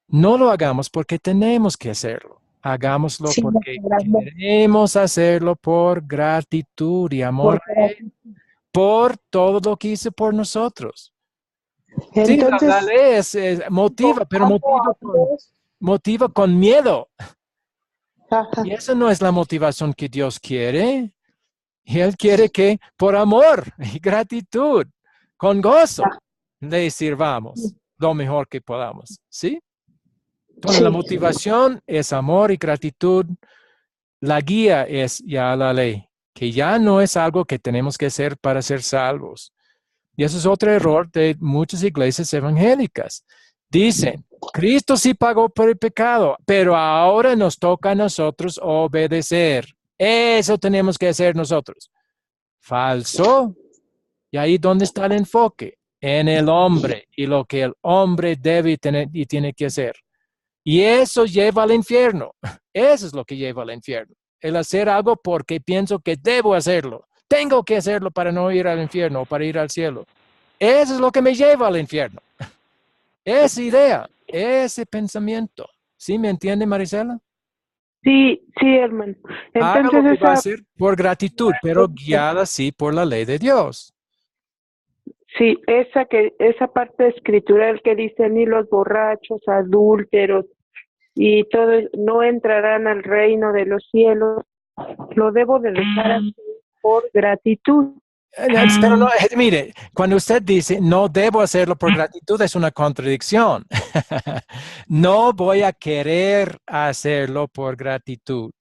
No lo hagamos porque tenemos que hacerlo. Hagámoslo porque queremos hacerlo por gratitud y amor por todo lo que hizo por nosotros. Entonces, sí, la ley motiva, pero motiva con miedo. Y esa no es la motivación que Dios quiere. Y Él quiere que por amor y gratitud, con gozo, le sirvamos lo mejor que podamos. ¿Sí? Entonces, la motivación es amor y gratitud. La guía es ya la ley, que ya no es algo que tenemos que hacer para ser salvos. Y eso es otro error de muchas iglesias evangélicas. Dicen, Cristo sí pagó por el pecado, pero ahora nos toca a nosotros obedecer. Eso tenemos que hacer nosotros. Falso. Y ahí ¿dónde está el enfoque? En el hombre y lo que el hombre debe tener y tiene que hacer. Y eso lleva al infierno. Eso es lo que lleva al infierno. El hacer algo porque pienso que debo hacerlo. Tengo que hacerlo para no ir al infierno o para ir al cielo. Eso es lo que me lleva al infierno. Esa idea, ese pensamiento. ¿Sí me entiende, Marisela? Sí, hermano. Haga lo Entonces que va a hacer por gratitud, pero guiada sí por la ley de Dios. sí, esa parte escritural que dice ni los borrachos, adúlteros y todo no entrarán al reino de los cielos, lo debo de dejar así por gratitud. Pero no, mire, cuando usted dice no debo hacerlo por gratitud es una contradicción. No voy a querer hacerlo por gratitud.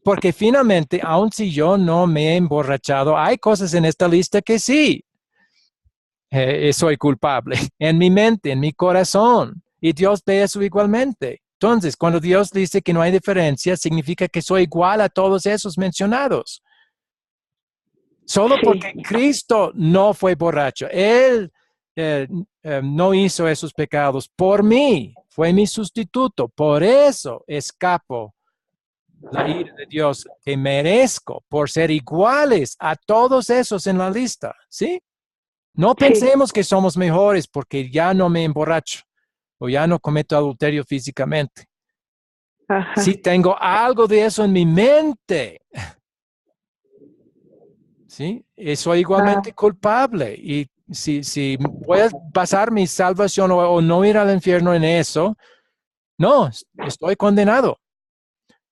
Porque finalmente, aun si yo no me he emborrachado, hay cosas en esta lista que sí, soy culpable en mi mente, en mi corazón. Y Dios ve eso igualmente. Entonces, cuando Dios dice que no hay diferencia, significa que soy igual a todos esos mencionados. Solo porque Cristo no fue borracho. Él no hizo esos pecados por mí. Fue mi sustituto. Por eso escapo la ira de Dios que merezco por ser iguales a todos esos en la lista. ¿Sí? No pensemos que somos mejores porque ya no me emborracho o ya no cometo adulterio físicamente. Ajá. Si tengo algo de eso en mi mente, ¿sí? Soy igualmente culpable. Y si voy a basar mi salvación o no ir al infierno en eso, no, estoy condenado.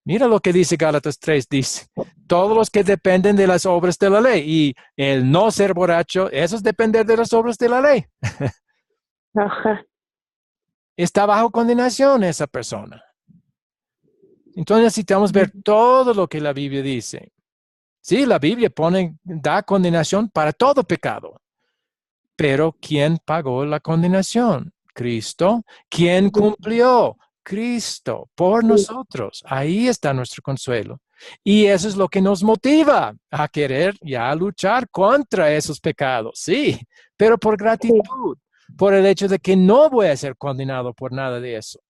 Mira lo que dice Gálatas 3, dice, todos los que dependen de las obras de la ley y el no ser borracho, eso es depender de las obras de la ley. Ajá. Está bajo condenación esa persona. Entonces necesitamos ver todo lo que la Biblia dice. Sí, la Biblia da condenación para todo pecado. Pero ¿quién pagó la condenación? Cristo. ¿Quién cumplió? Cristo, por nosotros. Ahí está nuestro consuelo. Y eso es lo que nos motiva a querer ya luchar contra esos pecados. Sí, pero por gratitud, por el hecho de que no voy a ser condenado por nada de eso,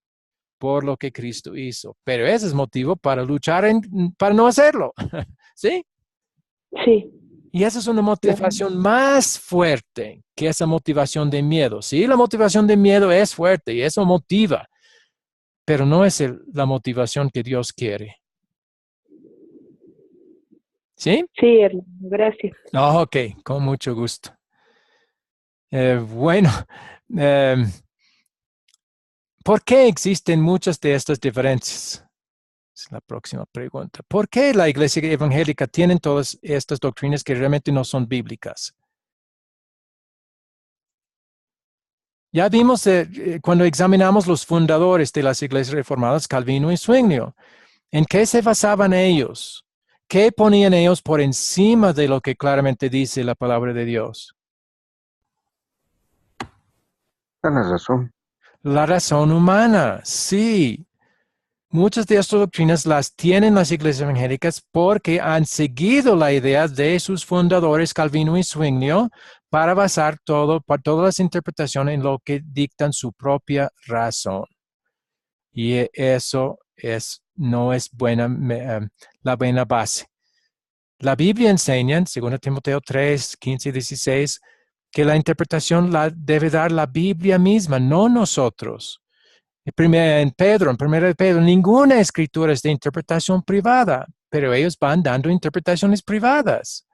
por lo que Cristo hizo. Pero ese es motivo para luchar, para no hacerlo. ¿Sí? Sí. Y esa es una motivación más fuerte que esa motivación de miedo. Sí, la motivación de miedo es fuerte y eso motiva, pero no es la motivación que Dios quiere. ¿Sí? Sí, hermano, gracias. Ok, con mucho gusto. Bueno, ¿por qué existen muchas de estas diferencias? Es la próxima pregunta. ¿Por qué la iglesia evangélica tiene todas estas doctrinas que realmente no son bíblicas? Ya vimos cuando examinamos los fundadores de las iglesias reformadas, Calvino y Zwinglio, ¿en qué se basaban ellos? ¿Qué ponían ellos por encima de lo que claramente dice la palabra de Dios? La razón. La razón humana, sí. Muchas de estas doctrinas las tienen las iglesias evangélicas porque han seguido la idea de sus fundadores, Calvino y Zwinglio, para basar todas las interpretaciones en lo que dictan su propia razón. Y eso no es la buena base. La Biblia enseña, en 2 Timoteo 3, 15 y 16, que la interpretación la debe dar la Biblia misma, no nosotros. En 1 de Pedro, ninguna escritura es de interpretación privada, pero ellos van dando interpretaciones privadas.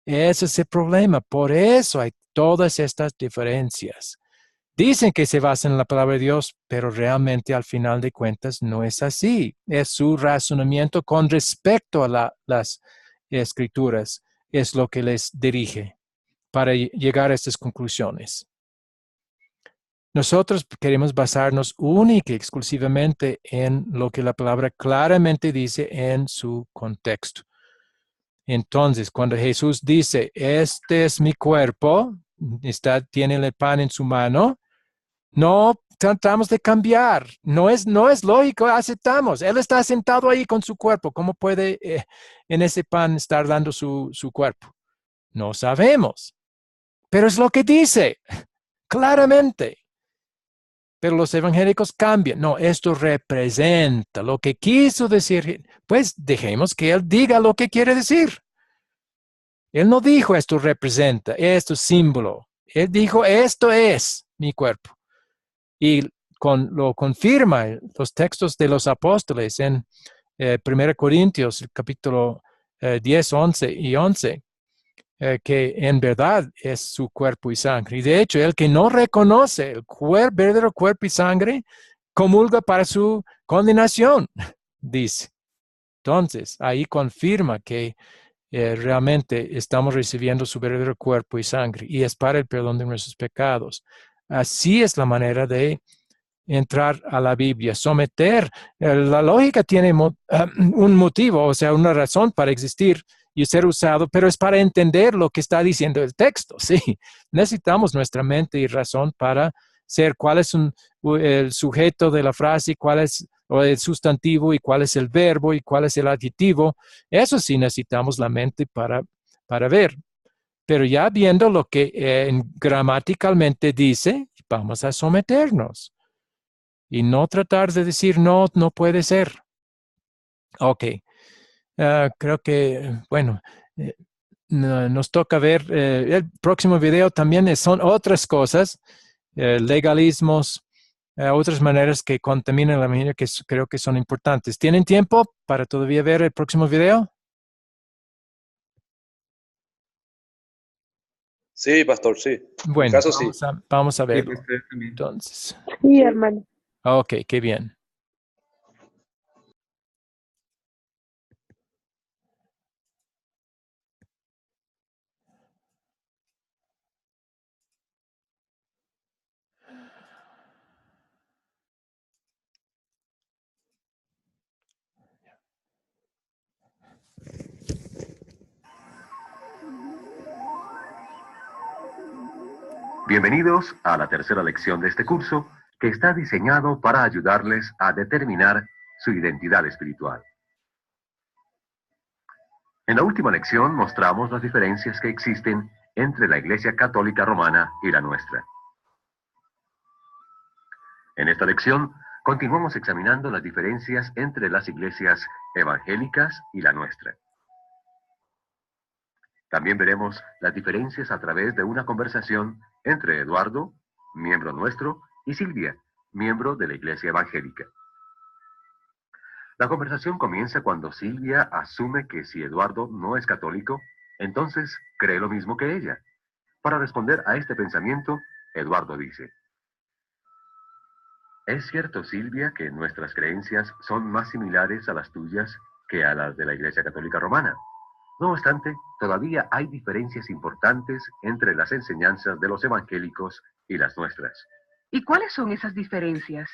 Ese es el problema. Por eso hay todas estas diferencias. Dicen que se basan en la palabra de Dios, pero realmente al final de cuentas no es así. Es su razonamiento con respecto a las escrituras, es lo que les dirige para llegar a estas conclusiones. Nosotros queremos basarnos única y exclusivamente en lo que la palabra claramente dice en su contexto. Entonces, cuando Jesús dice, este es mi cuerpo, tiene el pan en su mano, no tratamos de cambiar, no es lógico, aceptamos. Él está sentado ahí con su cuerpo, ¿cómo puede en ese pan estar dando su cuerpo? No sabemos, pero es lo que dice, claramente. Pero los evangélicos cambian. No, esto representa lo que quiso decir. Pues dejemos que él diga lo que quiere decir. Él no dijo esto representa, esto es símbolo. Él dijo esto es mi cuerpo. Y lo confirma los textos de los apóstoles en 1 Corintios, el capítulo 10, 11 y 11, que en verdad es su cuerpo y sangre. Y de hecho, el que no reconoce el verdadero cuerpo y sangre, comulga para su condenación, dice. Entonces, ahí confirma que realmente estamos recibiendo su verdadero cuerpo y sangre, y es para el perdón de nuestros pecados. Así es la manera de entrar a la Biblia, someter. La lógica tiene un motivo, o sea, una razón para existir y ser usado, pero es para entender lo que está diciendo el texto, ¿sí? Necesitamos nuestra mente y razón para ser cuál es el sujeto de la frase, cuál es el sustantivo y cuál es el verbo y cuál es el adjetivo. Eso sí necesitamos la mente para ver. Pero ya viendo lo que gramaticalmente dice, vamos a someternos. Y no tratar de decir, no puede ser. Ok. Creo que, bueno, nos toca ver el próximo video también son otras cosas, legalismos, otras maneras que contaminan la mente que creo que son importantes. ¿Tienen tiempo para todavía ver el próximo video? Sí, pastor, sí. Bueno, en caso, sí. Vamos a Sí, verlo. pastor, también. Entonces. Sí, hermano. Ok, qué bien. Bienvenidos a la tercera lección de este curso, que está diseñado para ayudarles a determinar su identidad espiritual. En la última lección mostramos las diferencias que existen entre la Iglesia Católica Romana y la nuestra. En esta lección continuamos examinando las diferencias entre las iglesias evangélicas y la nuestra. También veremos las diferencias a través de una conversación entre Eduardo, miembro nuestro, y Silvia, miembro de la Iglesia Evangélica. La conversación comienza cuando Silvia asume que si Eduardo no es católico, entonces cree lo mismo que ella. Para responder a este pensamiento, Eduardo dice: ¿es cierto, Silvia, que nuestras creencias son más similares a las tuyas que a las de la Iglesia Católica Romana? No obstante, todavía hay diferencias importantes entre las enseñanzas de los evangélicos y las nuestras. ¿Y cuáles son esas diferencias?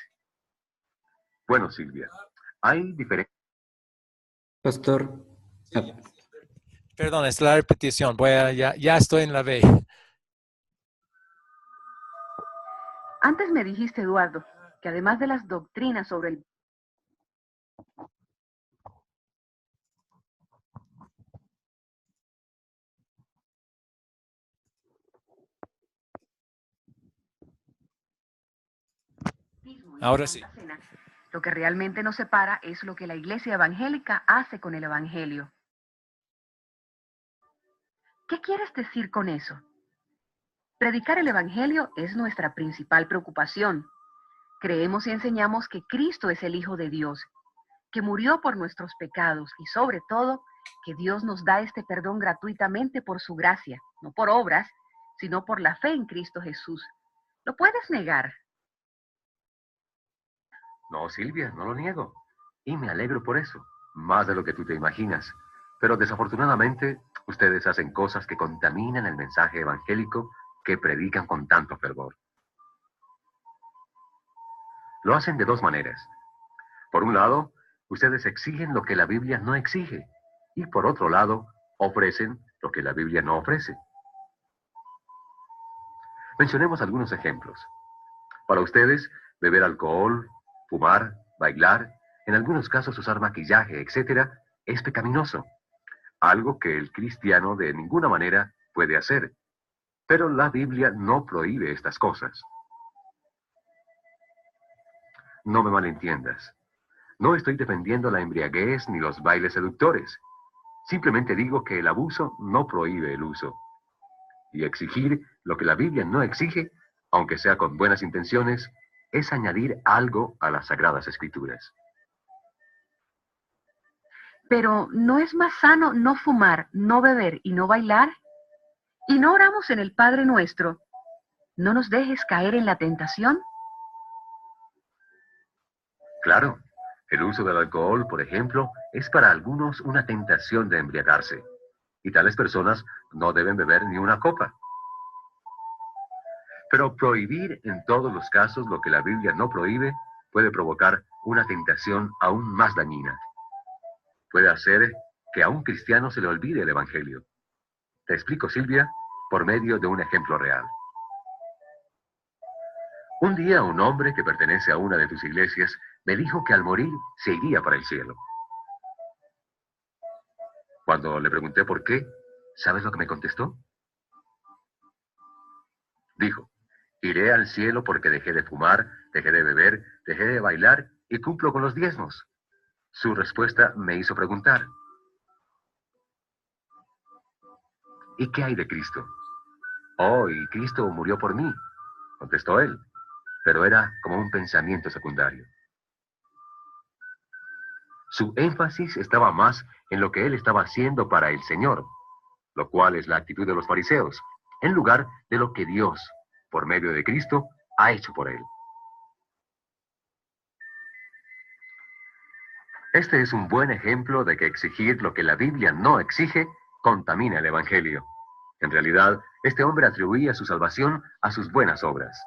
Bueno, Silvia, hay diferencias. Pastor. Perdón, es la repetición. Ya estoy en la B. Antes me dijiste, Eduardo, que además de las doctrinas sobre el Ahora sí. lo que realmente nos separa es lo que la Iglesia Evangélica hace con el Evangelio. ¿Qué quieres decir con eso? Predicar el Evangelio es nuestra principal preocupación. Creemos y enseñamos que Cristo es el Hijo de Dios, que murió por nuestros pecados y sobre todo que Dios nos da este perdón gratuitamente por su gracia, no por obras, sino por la fe en Cristo Jesús. ¿Lo puedes negar? No, Silvia, no lo niego. Y me alegro por eso, más de lo que tú te imaginas. Pero desafortunadamente, ustedes hacen cosas que contaminan el mensaje evangélico que predican con tanto fervor. Lo hacen de dos maneras. Por un lado, ustedes exigen lo que la Biblia no exige. Y por otro lado, ofrecen lo que la Biblia no ofrece. Mencionemos algunos ejemplos. Para ustedes, beber alcohol, fumar, bailar, en algunos casos usar maquillaje, etc., es pecaminoso. Algo que el cristiano de ninguna manera puede hacer. Pero la Biblia no prohíbe estas cosas. No me malentiendas. No estoy defendiendo la embriaguez ni los bailes seductores. Simplemente digo que el abuso no prohíbe el uso. Y exigir lo que la Biblia no exige, aunque sea con buenas intenciones, es añadir algo a las Sagradas Escrituras. Pero ¿no es más sano no fumar, no beber y no bailar? ¿Y no oramos en el Padre Nuestro? ¿No nos dejes caer en la tentación? Claro, el uso del alcohol, por ejemplo, es para algunos una tentación de embriagarse, y tales personas no deben beber ni una copa. Pero prohibir en todos los casos lo que la Biblia no prohíbe puede provocar una tentación aún más dañina. Puede hacer que a un cristiano se le olvide el Evangelio. Te explico, Silvia, por medio de un ejemplo real. Un día un hombre que pertenece a una de tus iglesias me dijo que al morir se iría para el cielo. Cuando le pregunté por qué, ¿sabes lo que me contestó? Dijo, iré al cielo porque dejé de fumar, dejé de beber, dejé de bailar y cumplo con los diezmos. Su respuesta me hizo preguntar, ¿y qué hay de Cristo? Oh, y Cristo murió por mí, contestó él, pero era como un pensamiento secundario. Su énfasis estaba más en lo que él estaba haciendo para el Señor, lo cual es la actitud de los fariseos, en lugar de lo que Dios, por medio de Cristo, ha hecho por él. Este es un buen ejemplo de que exigir lo que la Biblia no exige contamina el Evangelio. En realidad, este hombre atribuía su salvación a sus buenas obras.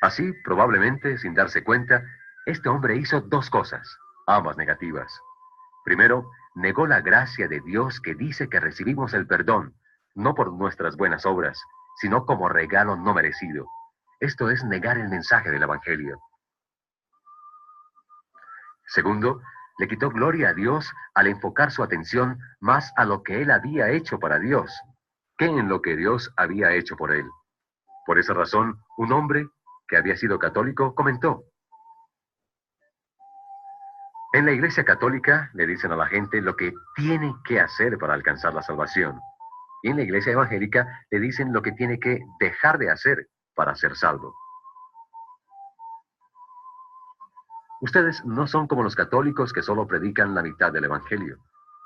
Así, probablemente, sin darse cuenta, este hombre hizo dos cosas, ambas negativas. Primero, negó la gracia de Dios que dice que recibimos el perdón, no por nuestras buenas obras, sino como regalo no merecido. Esto es negar el mensaje del Evangelio. Segundo, le quitó gloria a Dios al enfocar su atención más a lo que él había hecho para Dios, que en lo que Dios había hecho por él. Por esa razón, un hombre que había sido católico comentó, en la Iglesia Católica le dicen a la gente lo que tiene que hacer para alcanzar la salvación. Y en la Iglesia Evangélica le dicen lo que tiene que dejar de hacer para ser salvo. Ustedes no son como los católicos que solo predican la mitad del Evangelio.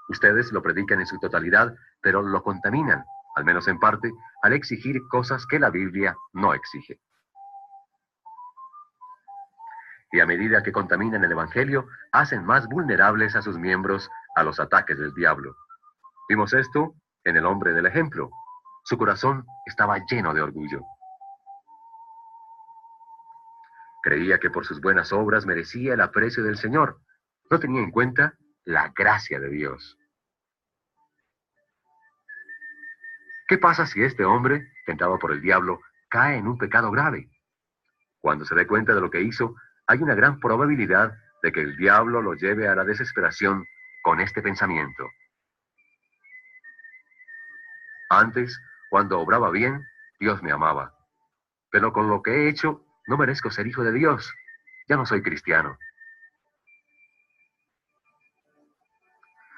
Ustedes lo predican en su totalidad, pero lo contaminan, al menos en parte, al exigir cosas que la Biblia no exige. Y a medida que contaminan el Evangelio, hacen más vulnerables a sus miembros a los ataques del diablo. Vimos esto en el hombre del ejemplo. Su corazón estaba lleno de orgullo. Creía que por sus buenas obras merecía el aprecio del Señor. No tenía en cuenta la gracia de Dios. ¿Qué pasa si este hombre, tentado por el diablo, cae en un pecado grave? Cuando se dé cuenta de lo que hizo, hay una gran probabilidad de que el diablo lo lleve a la desesperación con este pensamiento. Antes, cuando obraba bien, Dios me amaba. Pero con lo que he hecho, no merezco ser hijo de Dios. Ya no soy cristiano.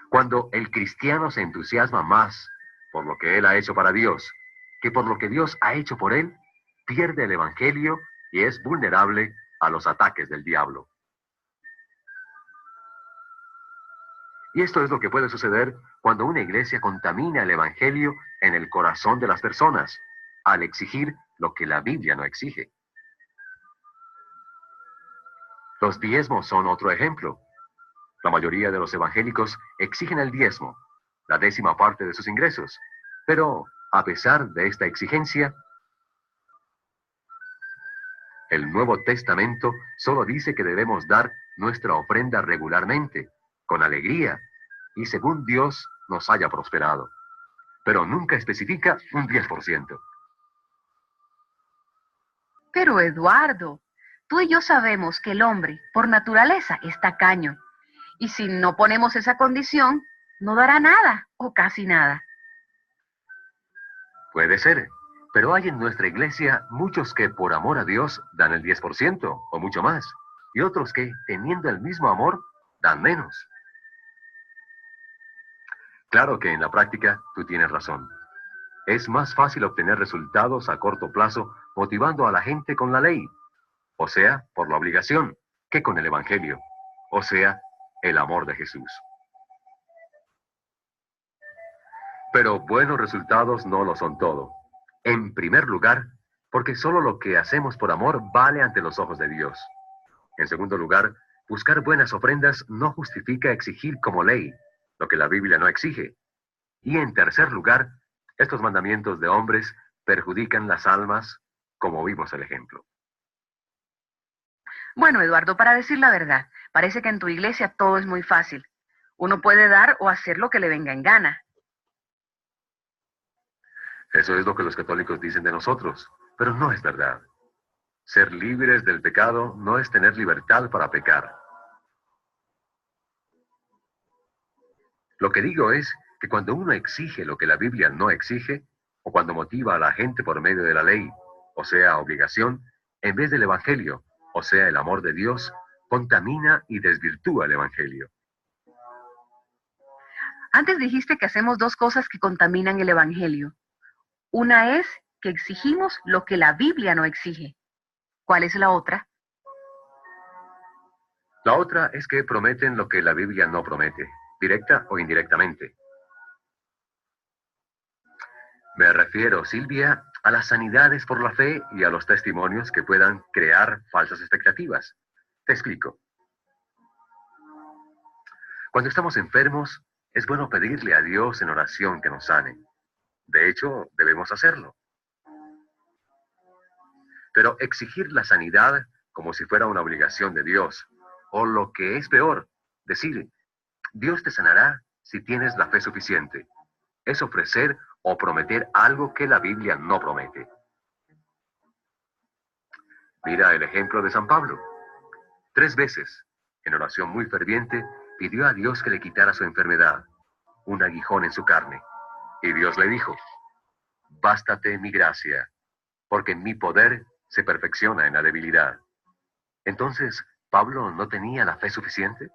Cuando el cristiano se entusiasma más por lo que él ha hecho para Dios que por lo que Dios ha hecho por él, pierde el Evangelio y es vulnerable a los ataques del diablo. Y esto es lo que puede suceder cuando una iglesia contamina el Evangelio en el corazón de las personas, al exigir lo que la Biblia no exige. Los diezmos son otro ejemplo. La mayoría de los evangélicos exigen el diezmo, la 10ª parte de sus ingresos, pero a pesar de esta exigencia, el Nuevo Testamento solo dice que debemos dar nuestra ofrenda regularmente, con alegría, y según Dios nos haya prosperado. Pero nunca especifica un 10%. Pero Eduardo, tú y yo sabemos que el hombre, por naturaleza, es tacaño. Y si no ponemos esa condición, no dará nada, o casi nada. Puede ser, pero hay en nuestra iglesia muchos que por amor a Dios dan el 10% o mucho más, y otros que, teniendo el mismo amor, dan menos. Claro que en la práctica tú tienes razón. Es más fácil obtener resultados a corto plazo motivando a la gente con la ley, o sea, por la obligación, que con el Evangelio, o sea, el amor de Jesús. Pero buenos resultados no lo son todo. En primer lugar, porque solo lo que hacemos por amor vale ante los ojos de Dios. En segundo lugar, buscar buenas ofrendas no justifica exigir como ley lo que la Biblia no exige. Y en tercer lugar, estos mandamientos de hombres perjudican las almas, como vimos el ejemplo. Bueno, Eduardo, para decir la verdad, parece que en tu iglesia todo es muy fácil. Uno puede dar o hacer lo que le venga en gana. Eso es lo que los católicos dicen de nosotros, pero no es verdad. Ser libres del pecado no es tener libertad para pecar. Lo que digo es que cuando uno exige lo que la Biblia no exige, o cuando motiva a la gente por medio de la ley, o sea, obligación, en vez del Evangelio, o sea, el amor de Dios, contamina y desvirtúa el Evangelio. Antes dijiste que hacemos dos cosas que contaminan el Evangelio. Una es que exigimos lo que la Biblia no exige. ¿Cuál es la otra? La otra es que prometen lo que la Biblia no promete, directa o indirectamente. Me refiero, Silvia, a las sanidades por la fe y a los testimonios que puedan crear falsas expectativas. Te explico. Cuando estamos enfermos, es bueno pedirle a Dios en oración que nos sane. De hecho, debemos hacerlo. Pero exigir la sanidad como si fuera una obligación de Dios, o lo que es peor, decir, Dios te sanará si tienes la fe suficiente, es ofrecer o prometer algo que la Biblia no promete. Mira el ejemplo de San Pablo. 3 veces, en oración muy ferviente, pidió a Dios que le quitara su enfermedad, un aguijón en su carne. Y Dios le dijo, bástate mi gracia, porque mi poder se perfecciona en la debilidad. Entonces, ¿Pablo no tenía la fe suficiente?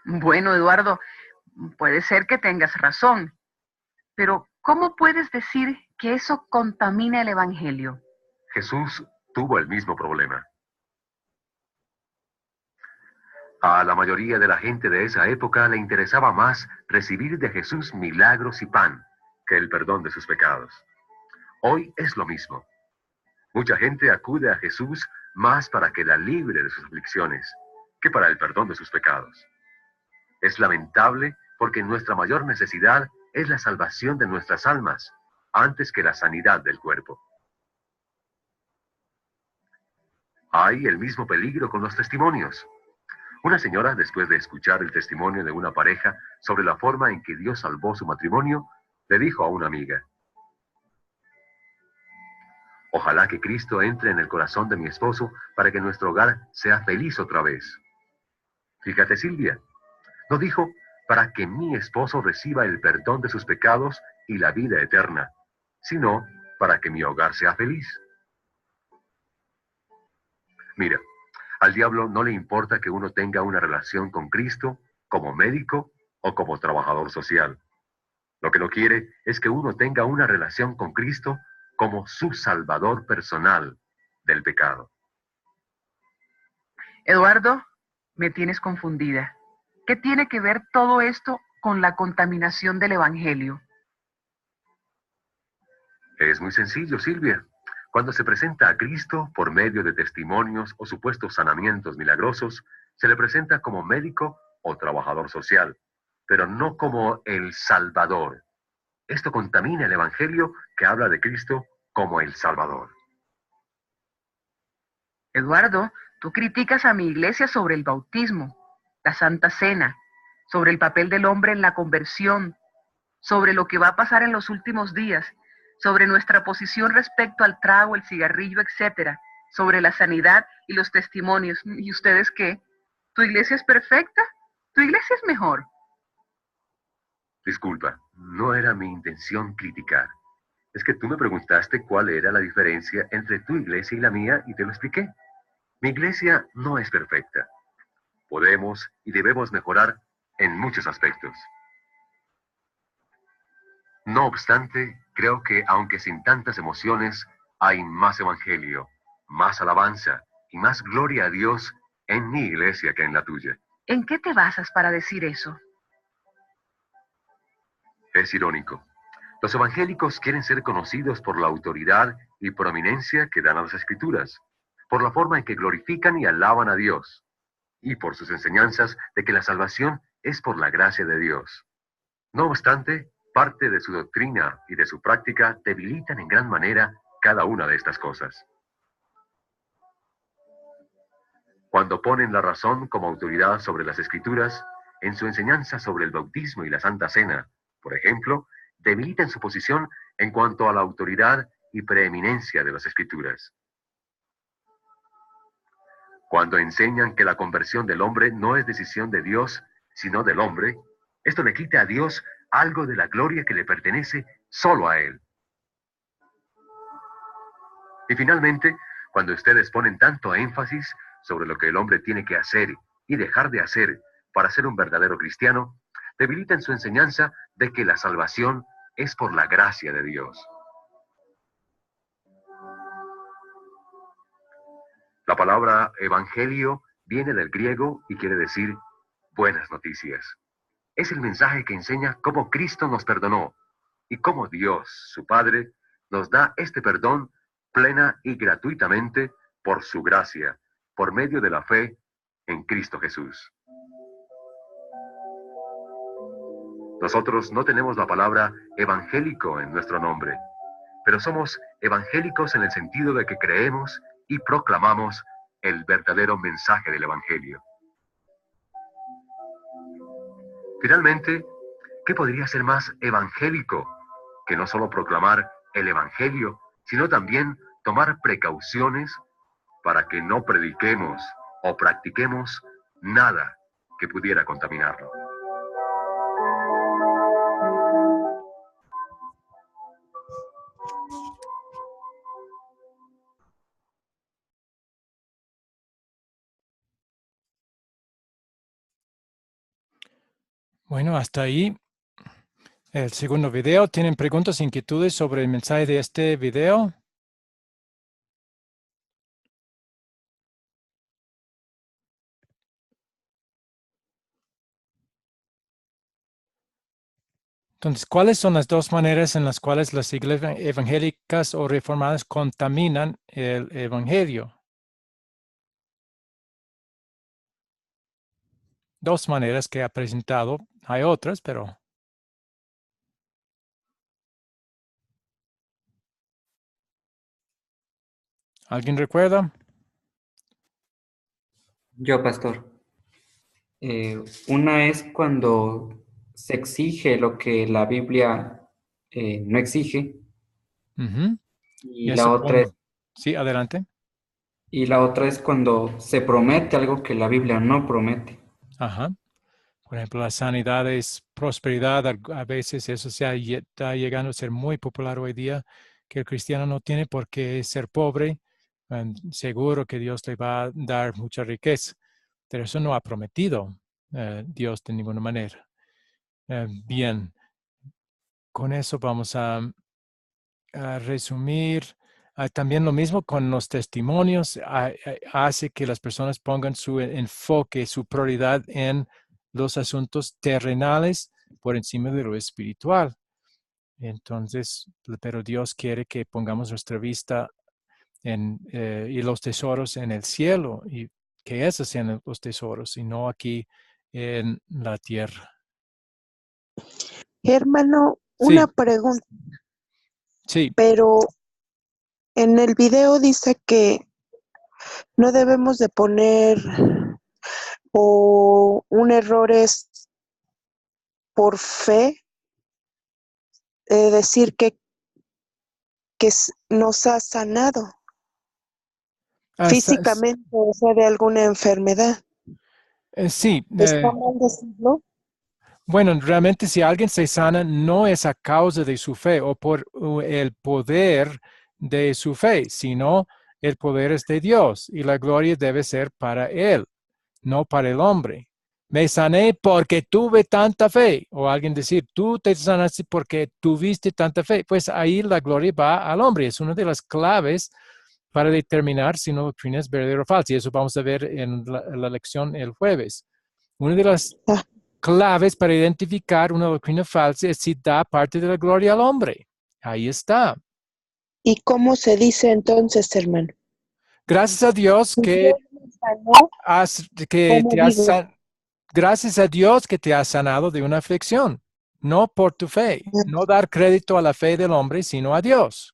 Bueno, Eduardo, puede ser que tengas razón, pero ¿cómo puedes decir que eso contamina el Evangelio? Jesús tuvo el mismo problema. A la mayoría de la gente de esa época le interesaba más recibir de Jesús milagros y pan que el perdón de sus pecados. Hoy es lo mismo. Mucha gente acude a Jesús más para que la libre de sus aflicciones que para el perdón de sus pecados. Es lamentable porque nuestra mayor necesidad es la salvación de nuestras almas antes que la sanidad del cuerpo. Hay el mismo peligro con los testimonios. Una señora, después de escuchar el testimonio de una pareja sobre la forma en que Dios salvó su matrimonio, le dijo a una amiga, ojalá que Cristo entre en el corazón de mi esposo para que nuestro hogar sea feliz otra vez. Fíjate, Silvia, no dijo para que mi esposo reciba el perdón de sus pecados y la vida eterna, sino para que mi hogar sea feliz. Mira, al diablo no le importa que uno tenga una relación con Cristo como médico o como trabajador social. Lo que no quiere es que uno tenga una relación con Cristo como su salvador personal del pecado. Eduardo, me tienes confundida. ¿Qué tiene que ver todo esto con la contaminación del Evangelio? Es muy sencillo, Silvia. Cuando se presenta a Cristo por medio de testimonios o supuestos sanamientos milagrosos, se le presenta como médico o trabajador social, pero no como el Salvador. Esto contamina el Evangelio que habla de Cristo como el Salvador. Eduardo, tú criticas a mi iglesia sobre el bautismo, la Santa Cena, sobre el papel del hombre en la conversión, sobre lo que va a pasar en los últimos días, sobre nuestra posición respecto al trago, el cigarrillo, etcétera, sobre la sanidad y los testimonios. ¿Y ustedes qué? ¿Tu iglesia es perfecta? ¿Tu iglesia es mejor? Disculpa, no era mi intención criticar. Es que tú me preguntaste cuál era la diferencia entre tu iglesia y la mía y te lo expliqué. Mi iglesia no es perfecta. Podemos y debemos mejorar en muchos aspectos. No obstante, creo que aunque sin tantas emociones, hay más evangelio, más alabanza y más gloria a Dios en mi iglesia que en la tuya. ¿En qué te basas para decir eso? Es irónico. Los evangélicos quieren ser conocidos por la autoridad y prominencia que dan a las Escrituras, por la forma en que glorifican y alaban a Dios, y por sus enseñanzas de que la salvación es por la gracia de Dios. No obstante, parte de su doctrina y de su práctica debilitan en gran manera cada una de estas cosas. Cuando ponen la razón como autoridad sobre las Escrituras, en su enseñanza sobre el bautismo y la Santa Cena, por ejemplo, debilitan su posición en cuanto a la autoridad y preeminencia de las Escrituras. Cuando enseñan que la conversión del hombre no es decisión de Dios, sino del hombre, esto le quita a Dios algo de la gloria que le pertenece solo a Él. Y finalmente, cuando ustedes ponen tanto énfasis sobre lo que el hombre tiene que hacer y dejar de hacer para ser un verdadero cristiano, debilitan su enseñanza de que la salvación es por la gracia de Dios. La palabra evangelio viene del griego y quiere decir buenas noticias. Es el mensaje que enseña cómo Cristo nos perdonó y cómo Dios, su Padre, nos da este perdón plena y gratuitamente por su gracia, por medio de la fe en Cristo Jesús. Nosotros no tenemos la palabra evangélico en nuestro nombre, pero somos evangélicos en el sentido de que creemos y proclamamos el verdadero mensaje del Evangelio. Finalmente, ¿qué podría ser más evangélico que no solo proclamar el Evangelio, sino también tomar precauciones para que no prediquemos o practiquemos nada que pudiera contaminarlo? Bueno, hasta ahí el segundo video. ¿Tienen preguntas, inquietudes sobre el mensaje de este video? Entonces, ¿cuáles son las dos maneras en las cuales las iglesias evangélicas o reformadas contaminan el evangelio? Dos maneras que ha presentado. Hay otras, pero... ¿alguien recuerda? Yo, pastor. Una es cuando se exige lo que la Biblia no exige. Y la otra es... Sí, adelante. Y la otra es cuando se promete algo que la Biblia no promete. Ajá. Por ejemplo, la sanidad es prosperidad. A veces eso está llegando a ser muy popular hoy día, que el cristiano no tiene por qué ser pobre. Seguro que Dios le va a dar mucha riqueza, pero eso no ha prometido Dios de ninguna manera. Bien, con eso vamos a resumir. También lo mismo con los testimonios, hace que las personas pongan su enfoque, su prioridad en los asuntos terrenales por encima de lo espiritual. Entonces, pero Dios quiere que pongamos nuestra vista y los tesoros en el cielo, y que esos sean los tesoros y no aquí en la tierra. Hermano, una pregunta. Sí. Pero en el video dice que no debemos de poner o un error es por fe, decir que nos ha sanado físicamente, o sea, de alguna enfermedad. Sí. ¿Está mal decirlo? Bueno, realmente si alguien se sana no es a causa de su fe o por el poder de su fe, sino el poder es de Dios y la gloria debe ser para Él, no para el hombre. me sané porque tuve tanta fe. O alguien decir, tú te sanaste porque tuviste tanta fe. Pues ahí la gloria va al hombre. Es una de las claves para determinar si una doctrina es verdadera o falsa. Y eso vamos a ver en la lección el jueves. Una de las claves para identificar una doctrina falsa es si da parte de la gloria al hombre. Ahí está. ¿Y cómo se dice entonces, hermano? Gracias a Dios gracias a Dios que te ha sanado de una aflicción, no por tu fe. No dar crédito a la fe del hombre, sino a Dios.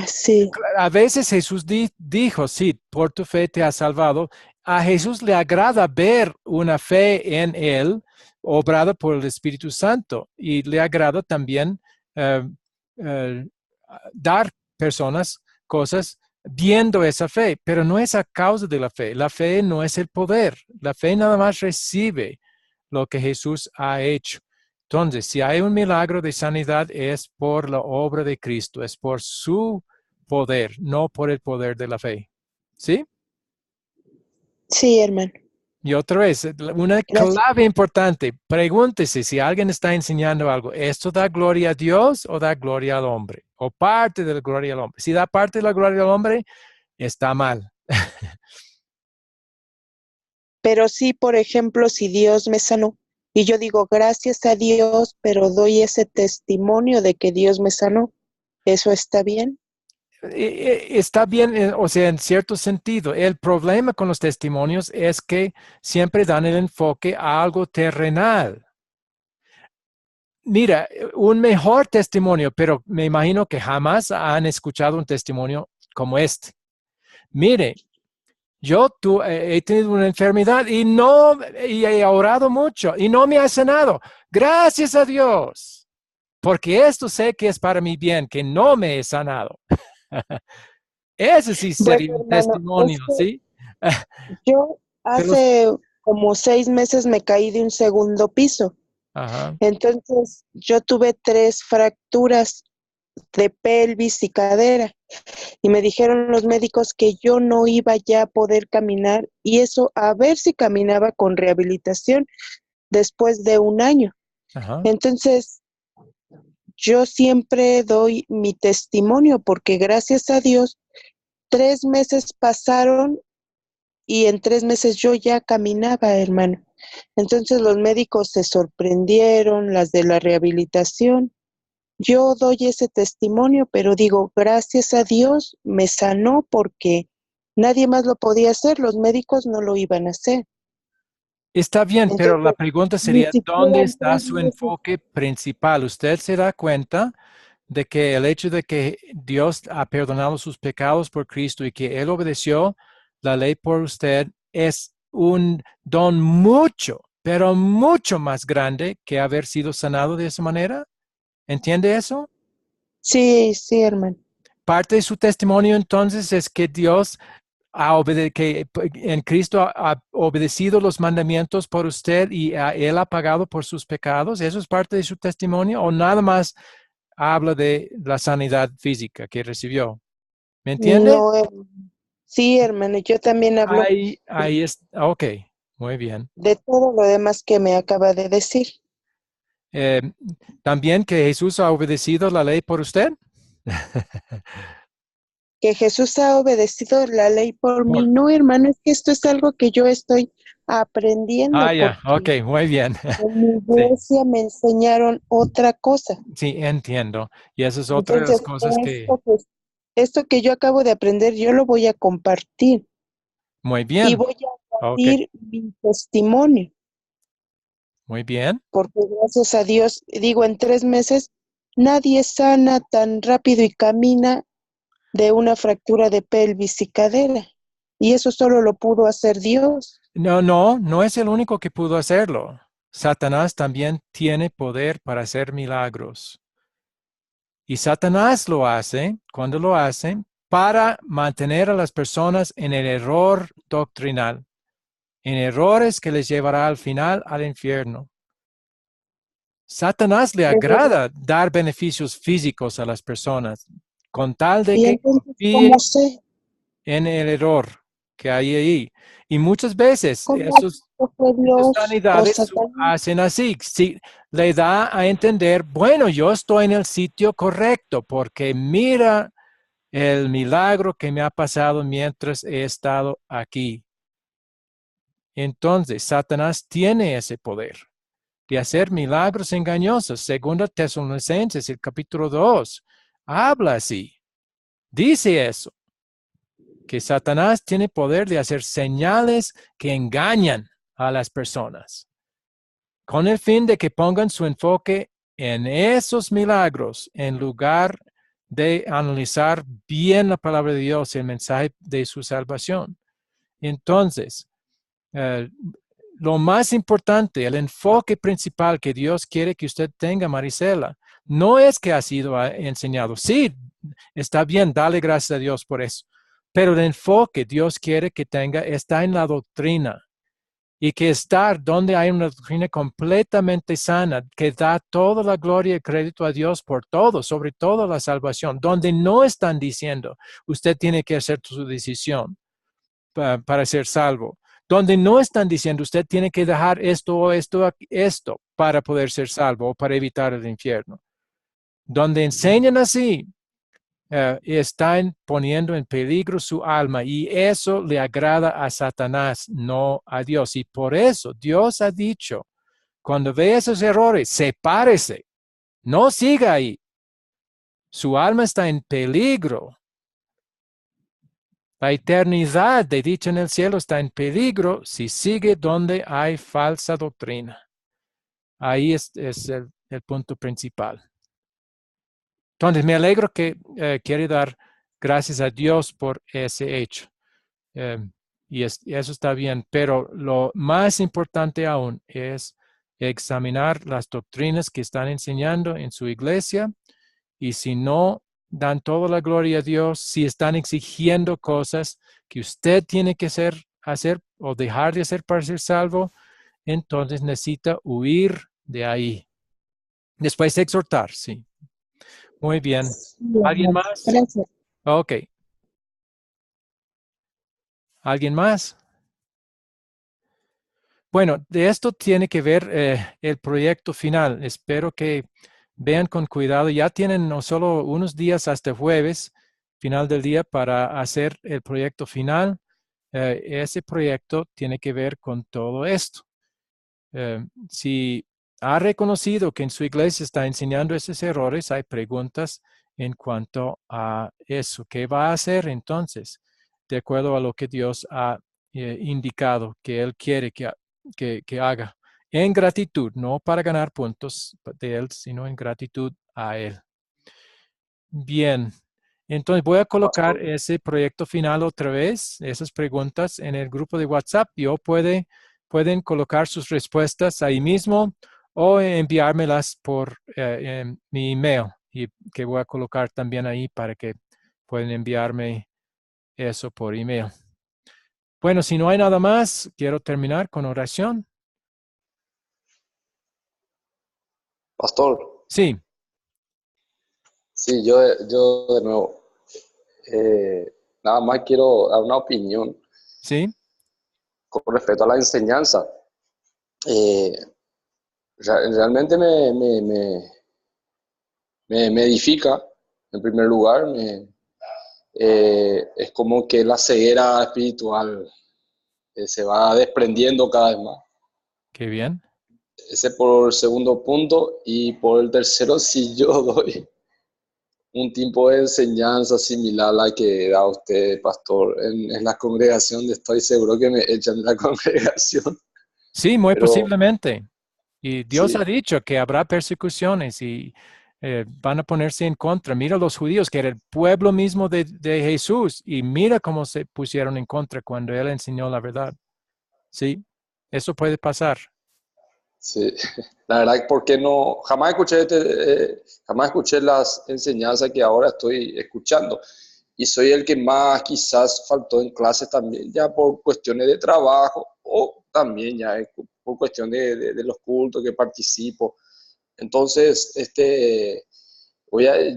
Sí. A veces Jesús dijo, sí, por tu fe te ha salvado. A Jesús le agrada ver una fe en él, obrada por el Espíritu Santo, y le agrada también dar personas cosas viendo esa fe, pero no es a causa de la fe. La fe no es el poder. La fe nada más recibe lo que Jesús ha hecho. Entonces, si hay un milagro de sanidad, es por la obra de Cristo, es por su poder, no por el poder de la fe. ¿Sí? Sí, hermano. Y otra vez, una clave importante, pregúntese si alguien está enseñando algo, ¿esto da gloria a Dios o da gloria al hombre? O parte de la gloria al hombre. Si da parte de la gloria al hombre, está mal. Pero sí, por ejemplo, si Dios me sanó y yo digo gracias a Dios, pero doy ese testimonio de que Dios me sanó, ¿eso está bien? Está bien, o sea, en cierto sentido. El problema con los testimonios es que siempre dan el enfoque a algo terrenal. Mira, un mejor testimonio, pero me imagino que jamás han escuchado un testimonio como este. Mire, yo he tenido una enfermedad y he orado mucho y no me ha sanado. Gracias a Dios, porque esto sé que es para mi bien, que no me he sanado. Ese sí sería un testimonio, ¿sí? Yo hace como 6 meses me caí de un segundo piso. Ajá. Entonces yo tuve 3 fracturas de pelvis y cadera y me dijeron los médicos que yo no iba ya a poder caminar y eso a ver si caminaba con rehabilitación después de 1 año. Ajá. Entonces yo siempre doy mi testimonio porque gracias a Dios 3 meses pasaron y en 3 meses yo ya caminaba, hermano. Entonces los médicos se sorprendieron, las de la rehabilitación. Yo doy ese testimonio, pero digo, gracias a Dios me sanó porque nadie más lo podía hacer, los médicos no lo iban a hacer. Está bien, pero la pregunta sería, ¿dónde está su enfoque principal? Usted se da cuenta de que el hecho de que Dios ha perdonado sus pecados por Cristo y que Él obedeció la ley por usted es un don mucho, pero mucho más grande que haber sido sanado de esa manera. ¿Entiende eso? Sí, sí, hermano. Parte de su testimonio entonces es que Dios que en Cristo ha obedecido los mandamientos por usted y Él ha pagado por sus pecados. ¿Eso es parte de su testimonio o nada más habla de la sanidad física que recibió? ¿Me entiende? No, sí, hermano, yo también hablo. Ahí está, ok, muy bien. De todo lo demás que me acaba de decir. ¿También que Jesús ha obedecido la ley por usted? Que Jesús ha obedecido la ley por mí. No, hermano, es que esto es algo que yo estoy aprendiendo. Ya, ok, muy bien. En mi iglesia me enseñaron otra cosa. Sí, entiendo. Y eso es otra de las cosas esto que yo acabo de aprender, yo lo voy a compartir. Muy bien. Y voy a compartir mi testimonio. Muy bien. Porque gracias a Dios, digo, en 3 meses, nadie sana tan rápido y camina de una fractura de pelvis y cadera. Y eso solo lo pudo hacer Dios. No es el único que pudo hacerlo. Satanás también tiene poder para hacer milagros. Y Satanás lo hace, cuando lo hace, para mantener a las personas en el error doctrinal, en errores que les llevará al final al infierno. Satanás le agrada dar beneficios físicos a las personas, con tal de que confíen en el error. que hay ahí. Y muchas veces esas sanidades hacen así. Sí, le da a entender, bueno, yo estoy en el sitio correcto porque mira el milagro que me ha pasado mientras he estado aquí. Entonces, Satanás tiene ese poder de hacer milagros engañosos. Segunda Tesalonicenses, el capítulo 2, habla así. Dice eso, que Satanás tiene poder de hacer señales que engañan a las personas, con el fin de que pongan su enfoque en esos milagros en lugar de analizar bien la palabra de Dios, el mensaje de su salvación. Entonces, lo más importante, el enfoque principal que Dios quiere que usted tenga, Marisela, no es que ha sido enseñado. Sí, está bien, dale gracias a Dios por eso. Pero el enfoque Dios quiere que tenga está en la doctrina. Y que estar donde hay una doctrina completamente sana, que da toda la gloria y crédito a Dios por todo, sobre todo la salvación, donde no están diciendo, usted tiene que hacer su decisión para ser salvo, donde no están diciendo, usted tiene que dejar esto o esto para poder ser salvo o para evitar el infierno. Donde enseñan así, están poniendo en peligro su alma y eso le agrada a Satanás, no a Dios. Y por eso Dios ha dicho, cuando ve esos errores, sepárese, no siga ahí. Su alma está en peligro. La eternidad de dicha en el cielo está en peligro si sigue donde hay falsa doctrina. Ahí es el punto principal. Entonces, me alegro que quiere dar gracias a Dios por ese hecho. Y eso está bien, pero lo más importante aún es examinar las doctrinas que están enseñando en su iglesia y si no dan toda la gloria a Dios, si están exigiendo cosas que usted tiene que hacer o dejar de hacer para ser salvo, entonces necesita huir de ahí. Después exhortar, sí. Muy bien. ¿Alguien más? Gracias. Ok. ¿Alguien más? Bueno, de esto tiene que ver el proyecto final. Espero que vean con cuidado. Ya tienen no solo unos días hasta jueves, final del día, para hacer el proyecto final. Ese proyecto tiene que ver con todo esto. Si ha reconocido que en su iglesia está enseñando esos errores, hay preguntas en cuanto a eso. ¿Qué va a hacer entonces? De acuerdo a lo que Dios ha indicado que Él quiere que haga. En gratitud, no para ganar puntos de Él, sino en gratitud a Él. Bien, entonces voy a colocar ese proyecto final otra vez, esas preguntas en el grupo de WhatsApp. Pueden colocar sus respuestas ahí mismo o enviármelas por en mi email y que voy a colocar también ahí para que puedan enviarme eso por email. Bueno, si no hay nada más, quiero terminar con oración. Pastor. Sí. Sí, yo de nuevo, nada más quiero dar una opinión. Sí. Con respecto a la enseñanza. Realmente me edifica, en primer lugar. Es como que la ceguera espiritual se va desprendiendo cada vez más. Qué bien. Ese por el segundo punto. Y por el tercero, si yo doy un tipo de enseñanza similar a la que da usted, pastor, en la congregación, estoy seguro que me echan de la congregación. Sí, muy posiblemente. Y Dios sí. ha dicho que habrá persecuciones y van a ponerse en contra. Mira los judíos, que era el pueblo mismo de Jesús, y mira cómo se pusieron en contra cuando Él enseñó la verdad. Sí, eso puede pasar. Sí, la verdad, porque no, jamás escuché las enseñanzas que ahora estoy escuchando. Y soy el que más quizás faltó en clases también, ya por cuestiones de trabajo o también ya por cuestión de los cultos que participo. Entonces,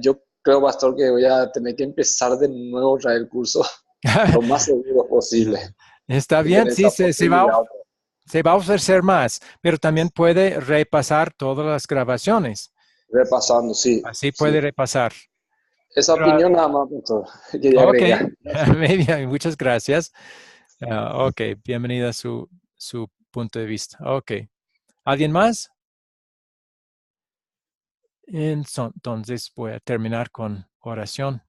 yo creo, pastor, que voy a tener que empezar de nuevo a traer el curso. lo más seguro posible. Está bien, sí, se va a ofrecer más, pero también puede repasar todas las grabaciones. Repasando, sí. Así puede repasar. Esa opinión nada más, doctor. Ok, bien, muchas gracias. Ok, bienvenida a su punto de vista. Ok. ¿Alguien más? Entonces voy a terminar con oración.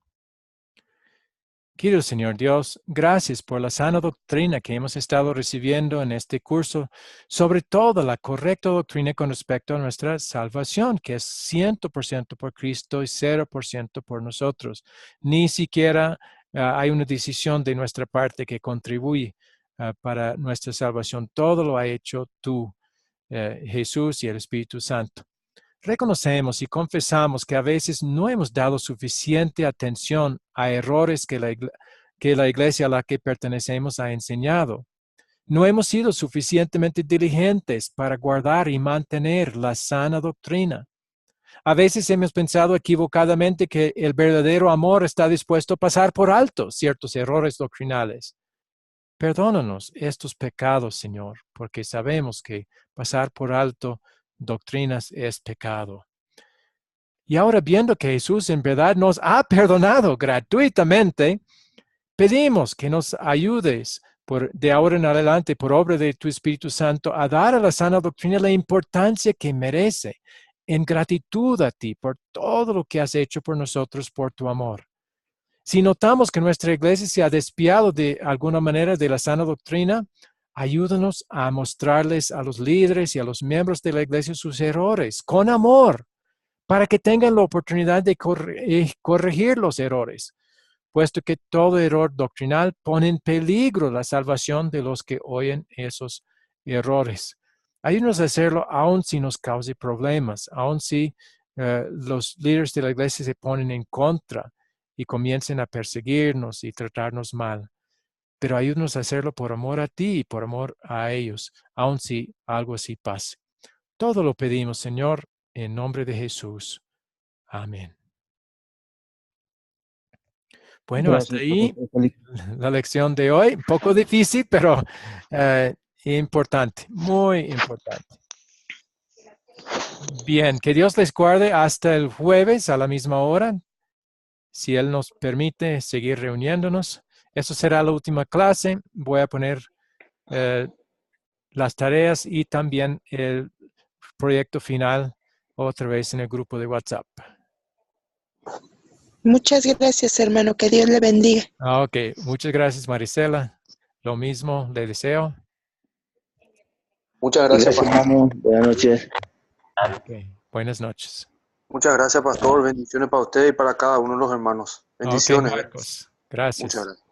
Querido Señor Dios, gracias por la sana doctrina que hemos estado recibiendo en este curso, sobre todo la correcta doctrina con respecto a nuestra salvación, que es 100% por Cristo y 0% por nosotros. Ni siquiera hay una decisión de nuestra parte que contribuye para nuestra salvación. Todo lo ha hecho tú, Jesús y el Espíritu Santo. Reconocemos y confesamos que a veces no hemos dado suficiente atención a errores que la iglesia a la que pertenecemos ha enseñado. No hemos sido suficientemente diligentes para guardar y mantener la sana doctrina. A veces hemos pensado equivocadamente que el verdadero amor está dispuesto a pasar por alto ciertos errores doctrinales. Perdónanos estos pecados, Señor, porque sabemos que pasar por alto doctrinas es pecado. Y ahora viendo que Jesús en verdad nos ha perdonado gratuitamente, pedimos que nos ayudes de ahora en adelante, por obra de tu Espíritu Santo, a dar a la sana doctrina la importancia que merece, en gratitud a ti por todo lo que has hecho por nosotros, por tu amor. Si notamos que nuestra iglesia se ha desviado de alguna manera de la sana doctrina, ayúdanos a mostrarles a los líderes y a los miembros de la iglesia sus errores con amor, para que tengan la oportunidad de corregir los errores, puesto que todo error doctrinal pone en peligro la salvación de los que oyen esos errores. Ayúdanos a hacerlo aun si nos cause problemas, aun si los líderes de la iglesia se ponen en contra y comiencen a perseguirnos y tratarnos mal. Pero ayúdanos a hacerlo por amor a ti y por amor a ellos, aun si algo así pase. Todo lo pedimos, Señor, en nombre de Jesús. Amén. Bueno, hasta ahí la lección de hoy. Un poco difícil, pero importante, muy importante. Bien, que Dios les guarde hasta el jueves a la misma hora. Si Él nos permite seguir reuniéndonos. Eso será la última clase. Voy a poner las tareas y también el proyecto final otra vez en el grupo de WhatsApp. Muchas gracias, hermano. Que Dios le bendiga. Ok, muchas gracias, Marisela. Lo mismo le deseo. Muchas gracias, hermano. Buenas noches. Okay. Buenas noches. Muchas gracias, pastor. Bendiciones para usted y para cada uno de los hermanos. Bendiciones. Okay, Marcos. Gracias. Muchas gracias.